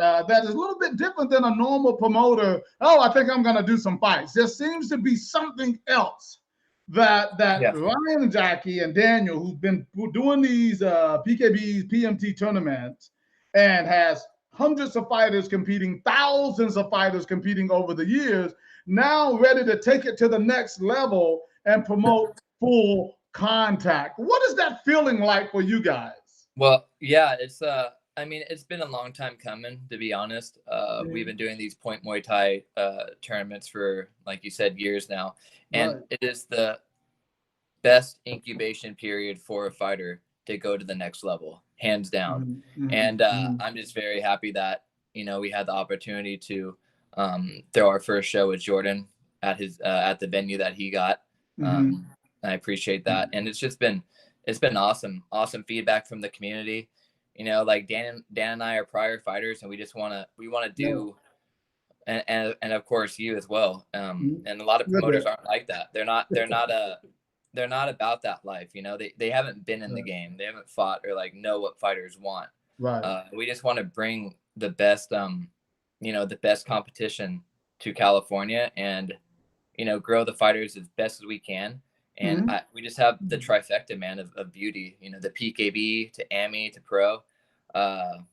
is a little bit different than a normal promoter. Oh, I think I'm going to do some fights. There seems to be something else that Ryan, Jackie, and Daniel, who've been doing these PKBs, PMT tournaments, and has hundreds of fighters competing, thousands of fighters competing over the years, now ready to take it to the next level and promote full contact. What is that feeling like for you guys? Well, yeah, it's I mean, it's been a long time coming, to be honest. We've been doing these Point Muay Thai tournaments for, like you said, years now. And it is the best incubation period for a fighter to go to the next level, hands down. And I'm just very happy that, you know, we had the opportunity to throw our first show with Jordan at his at the venue that he got. I appreciate that. And it's been awesome feedback from the community. You know, like Dan and I are prior fighters, and we want to do, and of course you as well. And a lot of promoters aren't like that. They're not about that life. You know, they haven't been in the game. They haven't fought or like know what fighters want. We just want to bring the best, you know, the best competition to California, and, you know, grow the fighters as best as we can. And we just have the trifecta, man, of beauty, you know, the PKB to AMI to pro. I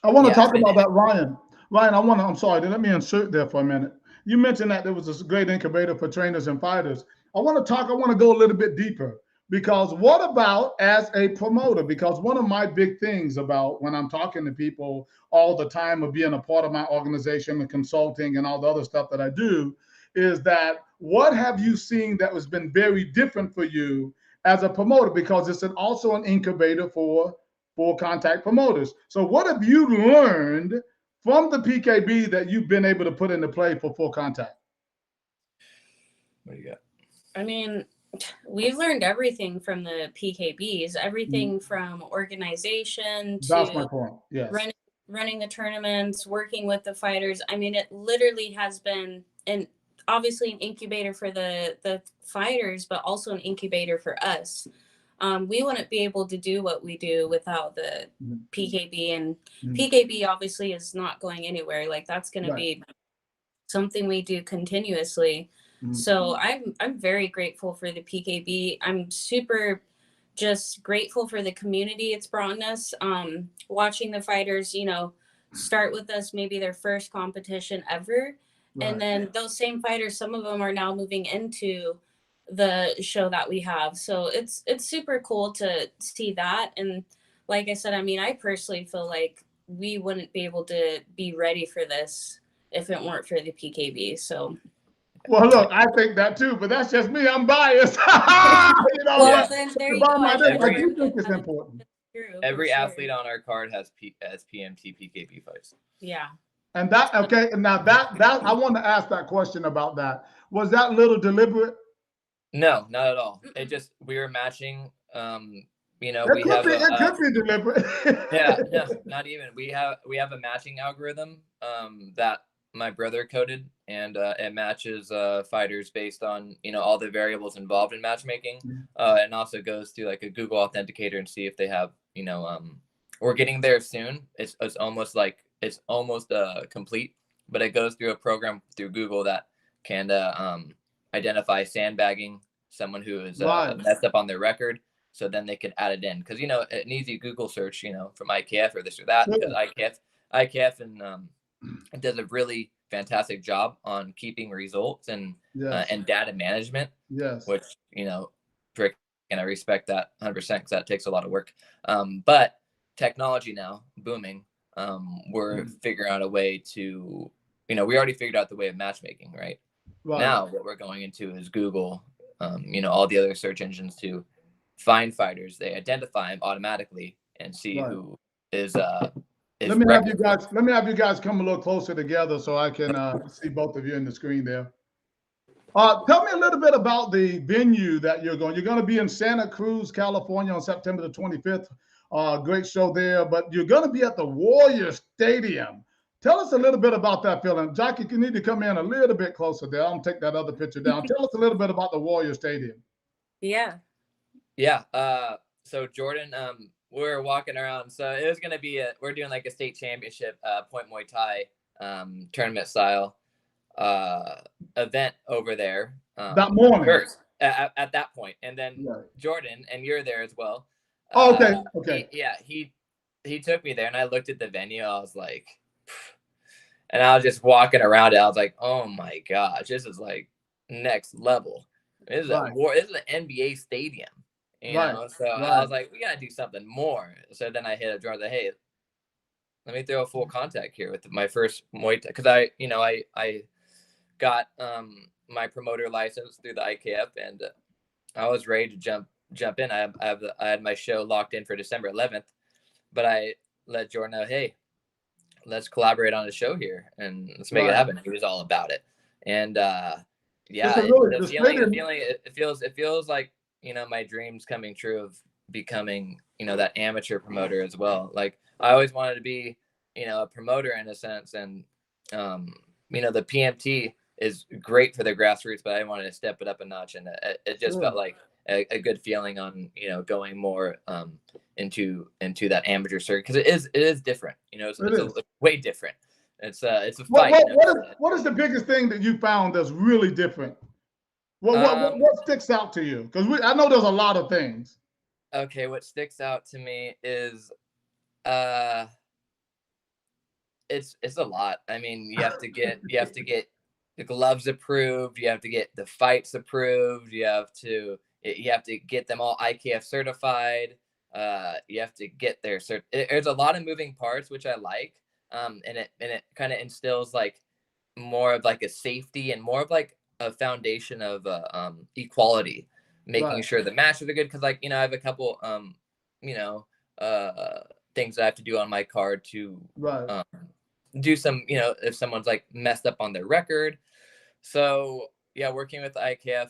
want to talk about that, Ryan. I'm sorry, let me insert there for a minute. You mentioned that there was this great incubator for trainers and fighters. I want to go a little bit deeper, because what about as a promoter? Because one of my big things about when I'm talking to people all the time of being a part of my organization and consulting and all the other stuff that I do is that what have you seen that has been very different for you as a promoter? Because it's also an incubator for full contact promoters. So what have you learned from the PKB that you've been able to put into play for full contact? What do you got? I mean, we've learned everything from the PKBs, everything from organization That's my to point. Yes. running the tournaments, working with the fighters. I mean, it literally has been obviously an incubator for the fighters, but also an incubator for us. We wouldn't be able to do what we do without the PKB, and PKB obviously is not going anywhere. Like, that's going to be something we do continuously. So I'm very grateful for the PKB. I'm super just grateful for the community it's brought us. Watching the fighters, you know, start with us, maybe their first competition ever. And then those same fighters, some of them are now moving into the show that we have. So it's super cool to see that. And like I said, I mean, I personally feel like we wouldn't be able to be ready for this if it weren't for the PKB. So. Well, look, I think that too, but that's just me. I'm biased. You know, well, then there you go. I do think it's important. Every athlete on our card has PMT PKB fights. Yeah. And that, okay, now that I want to ask that question about that. Was that little deliberate? No, not at all. It just, we were matching. You know, it could be deliberate. Yeah, no, not even. We have a matching algorithm that my brother coded, and it matches fighters based on, you know, all the variables involved in matchmaking, and also goes to like a Google Authenticator and see if they have, you know, we're getting there soon. It's almost complete, but it goes through a program through Google that can identify sandbagging someone who is messed up on their record, so then they could add it in, because, you know, an easy Google search, you know, from IKF or this or that, because IKF and it does a really fantastic job on keeping results and data management. Which, you know, and I respect that 100%, because that takes a lot of work. But technology now booming, we're figuring out a way to, you know, we already figured out the way of matchmaking, right? Now what we're going into is Google, you know, all the other search engines to find fighters. They identify them automatically and see who is let me have you guys come a little closer together so I can see both of you in the screen there. Tell me a little bit about the venue that you're going. You're going to be in Santa Cruz, California on September the 25th. Great show there, but you're going to be at the Warrior Stadium. Tell us a little bit about that feeling. Jackie, you need to come in a little bit closer there. I'll take that other picture down. Tell us a little bit about the Warrior Stadium. Yeah. Yeah. So Jordan, we're walking around. So it was going to be we're doing like a state championship, point Muay Thai, tournament style, event over there. That morning. First, at that point. And then Right. Jordan, and you're there as well. Oh, okay. Okay. He took me there, and I looked at the venue. I was like, and I was just walking around it. I was like, oh my gosh, this is like next level. This is this is an NBA stadium, you know. So I was like, we gotta do something more. So then I hit up Jordan, like, hey, let me throw a full contact here with my first Muay Thai, because I got my promoter license through the IKF, and I was ready to jump in. I had my show locked in for December 11th, but I let Jordan know, hey, let's collaborate on a show here and let's make it happen. He was all about it, and it feels like, you know, my dreams coming true of becoming, you know, that amateur promoter as well. Like, I always wanted to be, you know, a promoter in a sense, and you know, the PMT is great for the grassroots, but I wanted to step it up a notch, and it just felt like a good feeling on, you know, going more into that amateur circuit, because it is different, you know. It's way different. It's a fight. What is the biggest thing that you found that's really different? What sticks out to you? Because I know there's a lot of things. Okay, what sticks out to me is it's a lot. I mean, you have to get the gloves approved, you have to get the fights approved, you have to get them all IKF certified. You have to get their there's a lot of moving parts, which I like. And it kind of instills like more of like a safety and more of like a foundation of equality, making sure the matches are good. Because, like, you know, I have a couple you know, things that I have to do on my card to do some, you know, if someone's like messed up on their record. So yeah, working with IKF,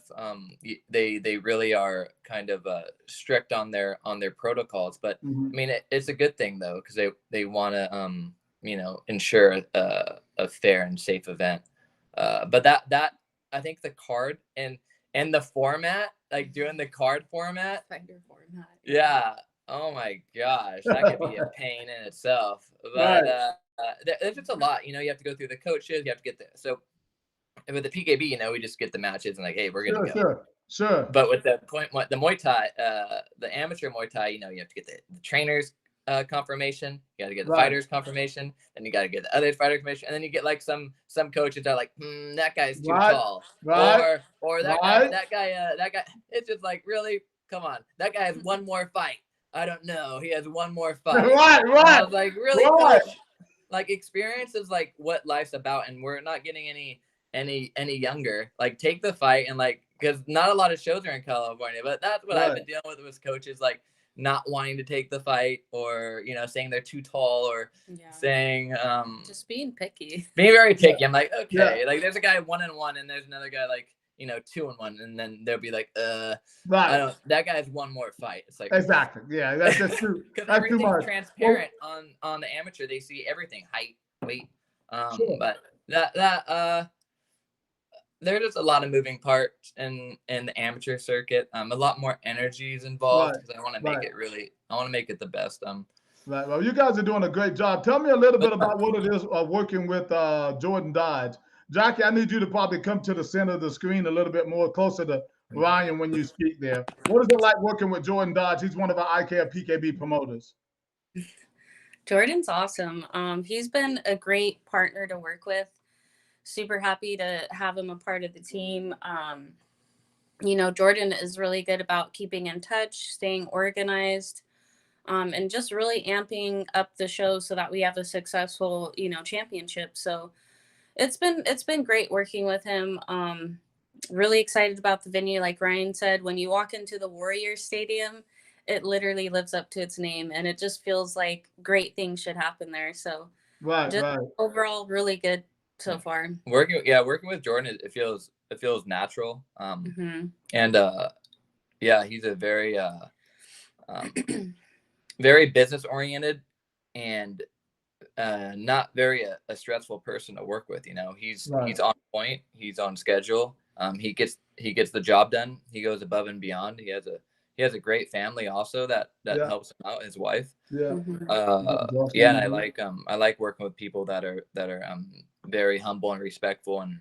they really are kind of strict on their protocols, but I mean, it's a good thing though, because they want to you know, ensure a fair and safe event. But that I think the card and the format, like doing the card format, yeah, oh my gosh, that could be a pain in itself. But there's just a lot, you know. You have to go through the coaches, you have to get so. With the PKB, you know, we just get the matches and like, hey, we're gonna go. Sure. But with the Muay Thai, the amateur Muay Thai, you know, you have to get the trainers confirmation, you got to get the fighters confirmation, then you got to get the other fighter confirmation, and then you get like some coaches are like, that guy's too tall, or that guy. It's just like, really, come on, that guy has one more fight. I don't know, he has one more fight. I was like, really, coach? Like, experience is like what life's about, and we're not getting any younger. Like, take the fight, and like, because not a lot of shows are in California, but that's what I've been dealing with coaches like not wanting to take the fight, or, you know, saying they're too tall, or saying just being picky, being very picky. I'm like, okay, like there's a guy 1-1 and there's another guy like, you know, 2-1, and then they'll be like, that guy has one more fight. It's like, exactly, yeah, that's true. Because everything's transparent on the amateur. They see everything, height, weight, but that there's just a lot of moving parts in the amateur circuit. A lot more energy is involved, because I want to make it I want to make it the best. Right. Well, you guys are doing a great job. Tell me a little bit about what it is working with Jordan Dodge. Jackie, I need you to probably come to the center of the screen a little bit more, closer to Ryan when you speak there. What is it like working with Jordan Dodge? He's one of our IKF PKB promoters. Jordan's awesome. He's been a great partner to work with. Super happy to have him a part of the team. You know, Jordan is really good about keeping in touch, staying organized, and just really amping up the show so that we have a successful, you know, championship. So it's been great working with him. Really excited about the venue. Like Ryan said, when you walk into the Warrior Stadium, it literally lives up to its name, and it just feels like great things should happen there. So overall, really good so far. Working with Jordan, it feels natural. And he's a very very business oriented and not very a stressful person to work with. He's on point, he's on schedule. He gets the job done. He goes above and beyond. He has a great family also that helps him out, his wife. And I like working with people that are very humble and respectful, and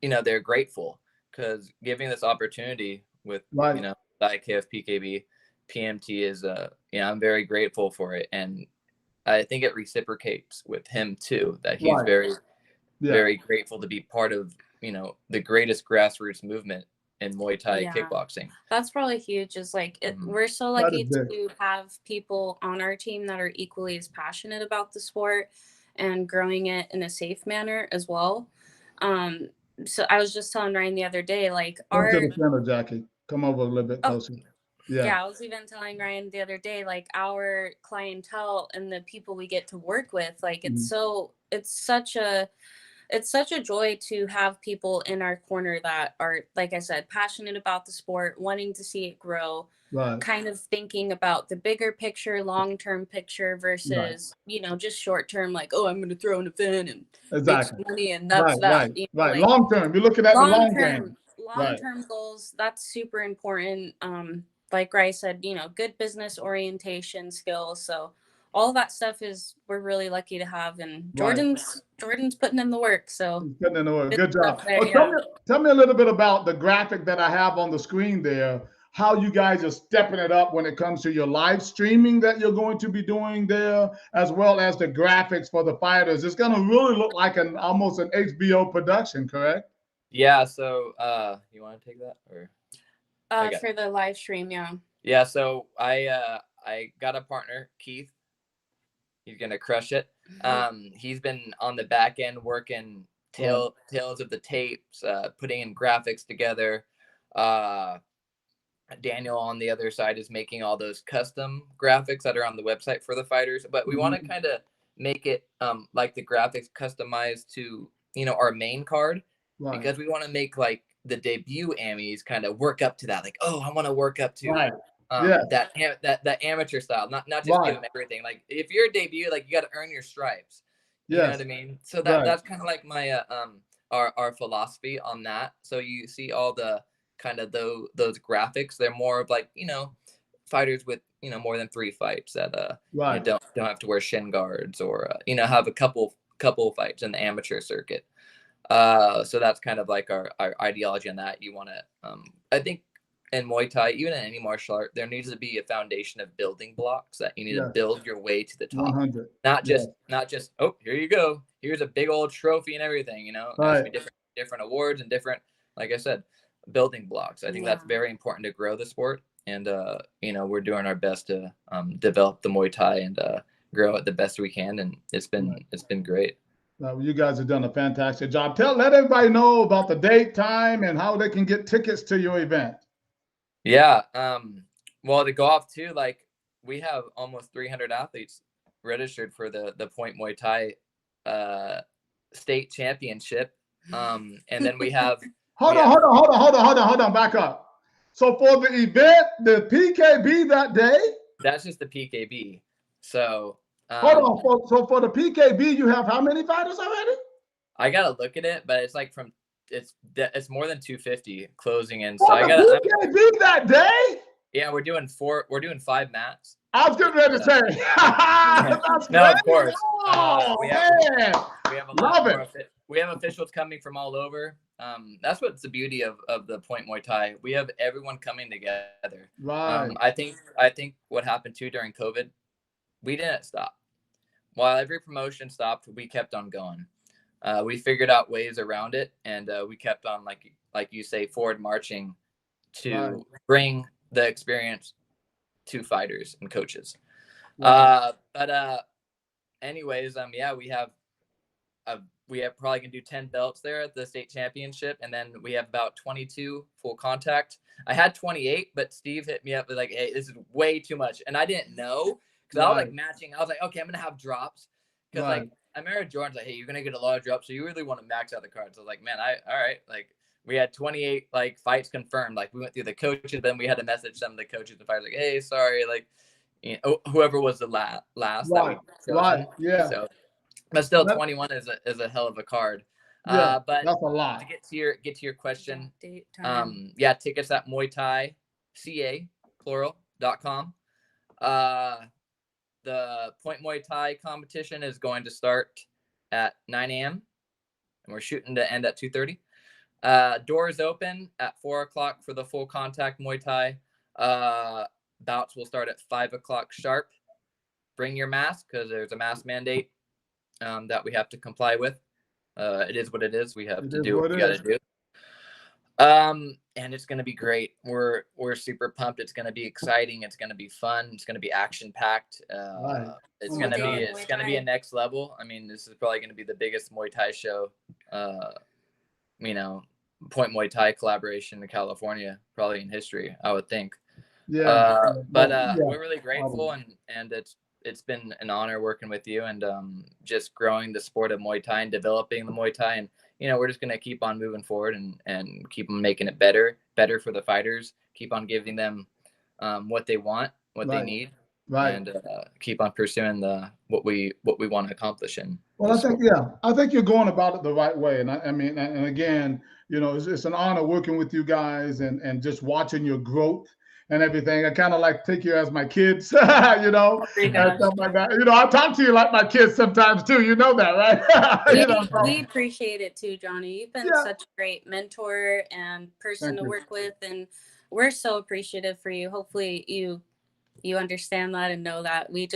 they're grateful, because giving this opportunity with IKF PKB PMT is I'm very grateful for it, and I think it reciprocates with him too, that he's very grateful to be part of the greatest grassroots movement in Muay Thai kickboxing. That's probably huge. Is like we're so lucky to have people on our team that are equally as passionate about the sport and growing it in a safe manner as well. So I was just telling Ryan the other day, like Come to the center, Jackie. Come over a little bit closer. Yeah, I was even telling Ryan the other day, like our clientele and the people we get to work with, like it's such a joy to have people in our corner that are, like I said, passionate about the sport, wanting to see it grow, kind of thinking about the bigger picture, long-term picture versus, just short-term, like, oh, I'm going to throw an event and make some money and that's that. Like, long-term, you're looking at the long game. Long-term goals, that's super important. Like Rai said, good business orientation skills. So all that stuff we're really lucky to have, and Jordan's putting in the work. So putting in the work. Good job. Tell me a little bit about the graphic that I have on the screen there. How you guys are stepping it up when it comes to your live streaming that you're going to be doing there, as well as the graphics for the fighters. It's going to really look like almost an HBO production, correct? Yeah. So you want to take that or? For the live stream, yeah. So I got a partner, Keith. He's gonna crush it. He's been on the back end working tails of the tapes, putting in graphics together. Daniel on the other side is making all those custom graphics that are on the website for the fighters, but we want to kind of make it like the graphics customized to our main card, because we want to make like the debut Amis kind of work up to that, like, oh, I want to work up to that amateur style, not just give them everything. Like if you're a debut, like you got to earn your stripes. You know what I mean? So that's kind of like my our philosophy on that. So you see all the kind of those graphics. They're more of like fighters with more than 3 fights that don't have to wear shin guards or have a couple fights in the amateur circuit. So that's kind of like our ideology on that. You want to, I think in Muay Thai, even in any martial art, there needs to be a foundation of building blocks that you need to build your way to the top. 100. Not just, oh, here you go. Here's a big old trophy and everything, There should be different awards and different, like I said, building blocks. I think that's very important to grow the sport. And, we're doing our best to develop the Muay Thai and grow it the best we can. And it's been great. You guys have done a fantastic job. Let everybody know about the date, time, and how they can get tickets to your event. Yeah. Well, to go off too, like we have almost 300 athletes registered for the Point Muay Thai state championship. And then we have hold on, back up. So for the event, the PKB that day? That's just the PKB. So hold on. So for the PKB, you have how many fighters already? I gotta look at it, but it's like it's more than 250 closing in. So I gotta PKB that day? Yeah, we're doing 5 mats. I was getting ready to say. No, of course. We have officials coming from all over. That's what's the beauty of the Point Muay Thai. We have everyone coming together. Right. I think what happened too during COVID, we didn't stop. While every promotion stopped, we kept on going. We figured out ways around it, and we kept on, like you say, forward marching to bring the experience to fighters and coaches. But anyways, we have probably gonna do 10 belts there at the state championship, and then we have about 22 full contact. I had 28, but Steve hit me up with like, hey, this is way too much, and I didn't know because I was like matching. I was like, okay, I'm gonna have drops because like I remember Jordan's like, hey, you're gonna get a lot of drops, so you really want to max out the card. So I was like, man, all right, like we had 28 like fights confirmed. Like we went through the coaches, then we had to message some of the coaches and fighters like, hey, sorry, like whoever was the last that we chosen. Yeah. So, but still, 21 is a hell of a card. Yeah, but that's a lot. To get to your question, tickets at Muay Thai CA plural.com. The Point Muay Thai competition is going to start at 9 a.m. and we're shooting to end at 2:30. Doors open at 4 o'clock for the full contact Muay Thai. Bouts will start at 5 o'clock sharp. Bring your mask because there's a mask mandate that we have to comply with. It is what it is. We have to do what we got to do. And it's going to be great. We're super pumped. It's going to be exciting. It's going to be fun. It's going to be action packed. It's going to be a next level. I mean, this is probably going to be the biggest Muay Thai show, Point Muay Thai collaboration in California, probably in history, I would think. We're really grateful and it's been an honor working with you and just growing the sport of Muay Thai and developing the Muay Thai. And, we're just going to keep on moving forward and keep on making it better for the fighters, keep on giving them what they want, what they need, and keep on pursuing what we want to accomplish. I think you're going about it the right way. And and again, it's an honor working with you guys and just watching your growth and everything. I kind of like take you as my kids, and stuff like that. I talk to you like my kids sometimes too. You know that, right? We appreciate it too, Johnny. You've been such a great mentor and person to work with, and we're so appreciative for you. Hopefully you understand that and know that we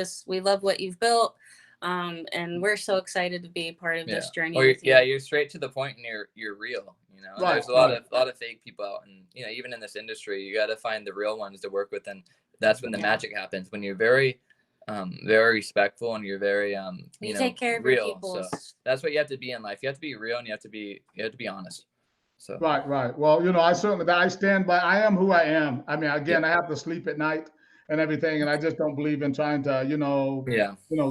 love what you've built. And we're so excited to be a part of this journey. With you. You're straight to the point and you're real. There's a lot of fake people out, and even in this industry, you got to find the real ones to work with, and that's when the magic happens. When you're very, very respectful and you're very, you take care of real. Your people. So that's what you have to be in life. You have to be real and you have to be honest. So right. Well, I stand by. I am who I am. I mean, again, I have to sleep at night and everything, and I just don't believe in trying to,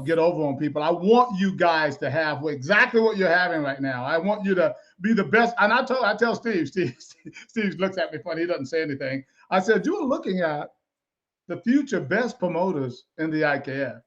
get over on people. I want you guys to have exactly what you're having right now. I want you to be the best. And I tell Steve looks at me funny. He doesn't say anything. I said, you're looking at the future best promoters in the IKF,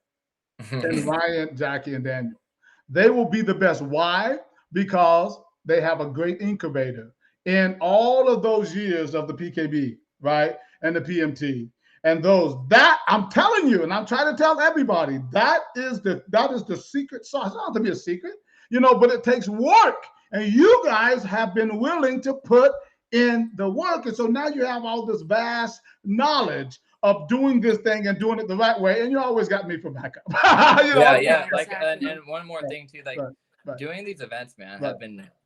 and Ryan, Jackie, and Daniel. They will be the best. Why? Because they have a great incubator in all of those years of the PKB, right, and the PMT. And that I'm telling you, and I'm trying to tell everybody, that is the secret sauce. It's not have to be a secret, but it takes work. And you guys have been willing to put in the work. And so now you have all this vast knowledge of doing this thing and doing it the right way. And you always got me for backup. And one more thing too, doing these events, man,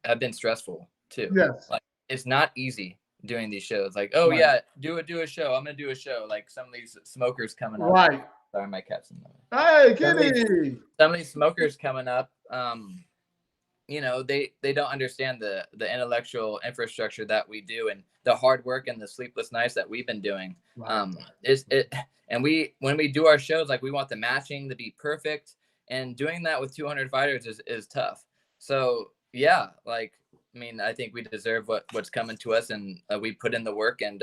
have been stressful too. Yes. Like it's not easy doing these shows. Like, do a show. I'm gonna do a show. Like some of these smokers coming up. Right. Sorry, my cat's in the way. Hey, Kitty. Some of these smokers coming up, they don't understand the intellectual infrastructure that we do and the hard work and the sleepless nights that we've been doing. When we do our shows, like we want the matching to be perfect, and doing that with 200 fighters is tough. So I think we deserve what's coming to us, and we put in the work, and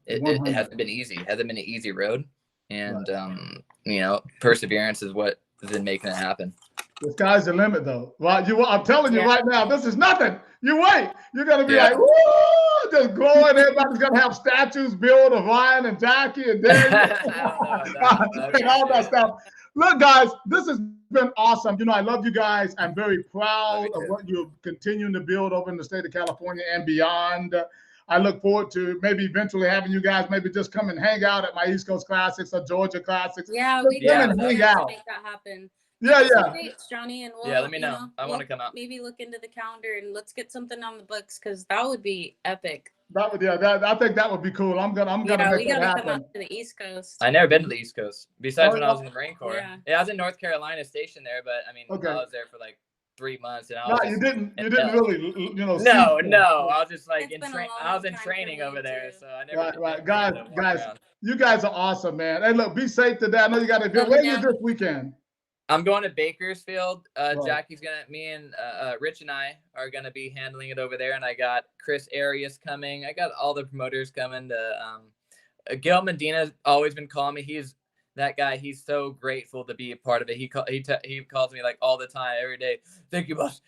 it hasn't been easy. It hasn't been an easy road, and perseverance is what has been making it happen. The sky's the limit, though. Well, I'm telling you right now, this is nothing. You wait. You're gonna be like, woo, just glowing. Everybody's gonna have statues built of Ryan and Jackie and Daniel and all that stuff. Look, guys, this has been awesome. I love you guys. I'm very proud of what you're continuing to build over in the state of California and beyond. I look forward to maybe eventually having you guys maybe just come and hang out at my East Coast Classics or Georgia Classics. Yeah, we can hang out. Make that happen. Yeah. Dates, Johnny, and let me know. I want to come out. Maybe look into the calendar and let's get something on the books because that would be epic. I think that would be cool. I'm gonna make that happen. We gotta come out to the East Coast. I never been to the East Coast besides when I was in the Marine Corps. Yeah, I was in North Carolina stationed there, but I was there for like 3 months, and you didn't really, No. I was just like I was in training over there, so I never. Right, guys, you guys are awesome, man. Hey, look, be safe today. I know you got to go. Where are you this weekend? I'm going to Bakersfield. Right. Jackie's me and Rich and I are gonna be handling it over there, and I got Chris Arias coming. I got all the promoters coming. Gil Medina's always been calling me. He's that guy. He's so grateful to be a part of it. He calls me like all the time, every day. Thank you, boss.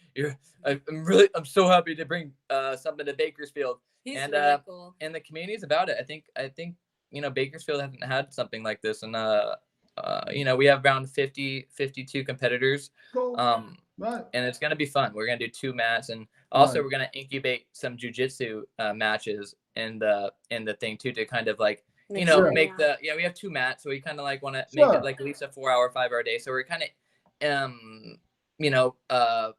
I'm so happy to bring something to Bakersfield. He's and really cool. and the community's about it. I think Bakersfield hasn't had something like this, and we have around 52 competitors. Cool. Right. And it's going to be fun. We're going to do 2 mats, and also Right. we're going to incubate some jiu-jitsu matches in the thing too, to kind of like, Sure. make we have 2 mats. So we kind of like want to Sure. make it like at least a 4-hour, 5-hour day. So we're kind of,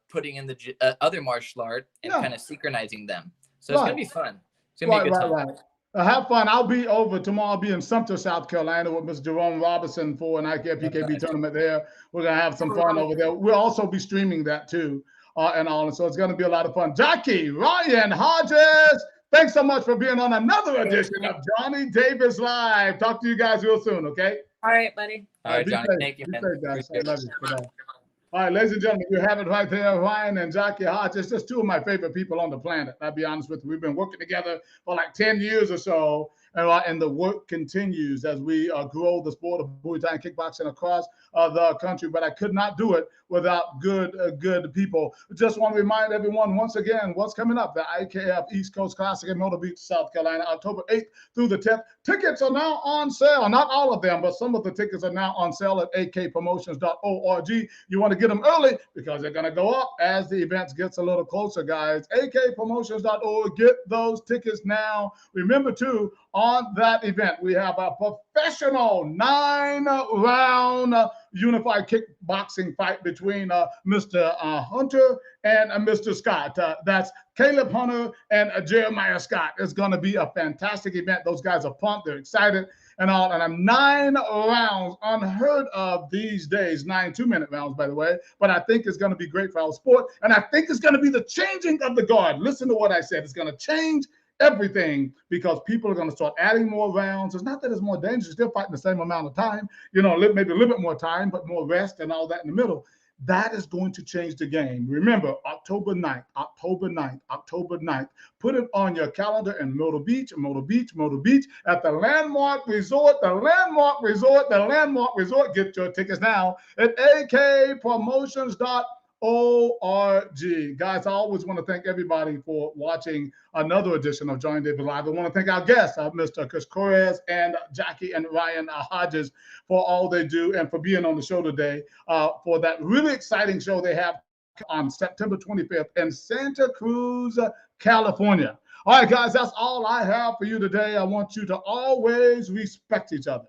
putting in the other martial art and kind of synchronizing them. So it's going to be fun. It's going to be a good time. Right. Have fun. I'll be over tomorrow. I'll be in Sumter, South Carolina with Mr. Jerome Robinson for an IKF-PKB tournament there. We're going to have some fun over there. We'll also be streaming that too. And all. And so it's going to be a lot of fun. Jackie, Ryan, Hodges, thanks so much for being on another edition of Johnny Davis Live. Talk to you guys real soon, okay? All right, buddy. All right, Johnny. Thank you, man. Safe, guys. I love you. Goodbye. All right, ladies and gentlemen, you have it right there. Ryan and Jackie Hodges, just 2 of my favorite people on the planet. I'll be honest with you. We've been working together for like 10 years or so. And the work continues as we grow the sport of Muay Thai and kickboxing across the country. But I could not do it without good people. Just want to remind everyone once again what's coming up. The IKF East Coast Classic in Myrtle Beach, South Carolina, October 8th through the 10th. Tickets are now on sale. Not all of them, but some of the tickets are now on sale at akpromotions.org. You want to get them early because they're going to go up as the events gets a little closer, guys. akpromotions.org. Get those tickets now. Remember, too, on that event, we have a professional 9-round unified kickboxing fight between Mr. Hunter and Mr. Scott. That's Caleb Hunter and Jeremiah Scott. It's going to be a fantastic event. Those guys are pumped. They're excited and all. And I'm 9 rounds, unheard of these days. 9 2-minute rounds, by the way. But I think it's going to be great for our sport. And I think it's going to be the changing of the guard. Listen to what I said. It's going to change everything because people are going to start adding more rounds. It's not that it's more dangerous. You're still fighting the same amount of time, maybe a little bit more time, but more rest and all that in the middle. That is going to change the game. Remember, October 9th. Put it on your calendar in Myrtle Beach, at the Landmark Resort. Get your tickets now at akpromotions.org. Guys, I always want to thank everybody for watching another edition of Johnny Davis Live. I want to thank our guests, Mr. Cocores and Jackie and Ryan Hodges, for all they do and for being on the show today, for that really exciting show they have on September 25th in Santa Cruz, California. All right, guys, that's all I have for you today. I want you to always respect each other.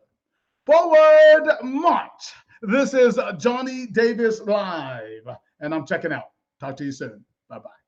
Forward march. This is Johnny Davis Live, and I'm checking out. Talk to you soon. Bye-bye.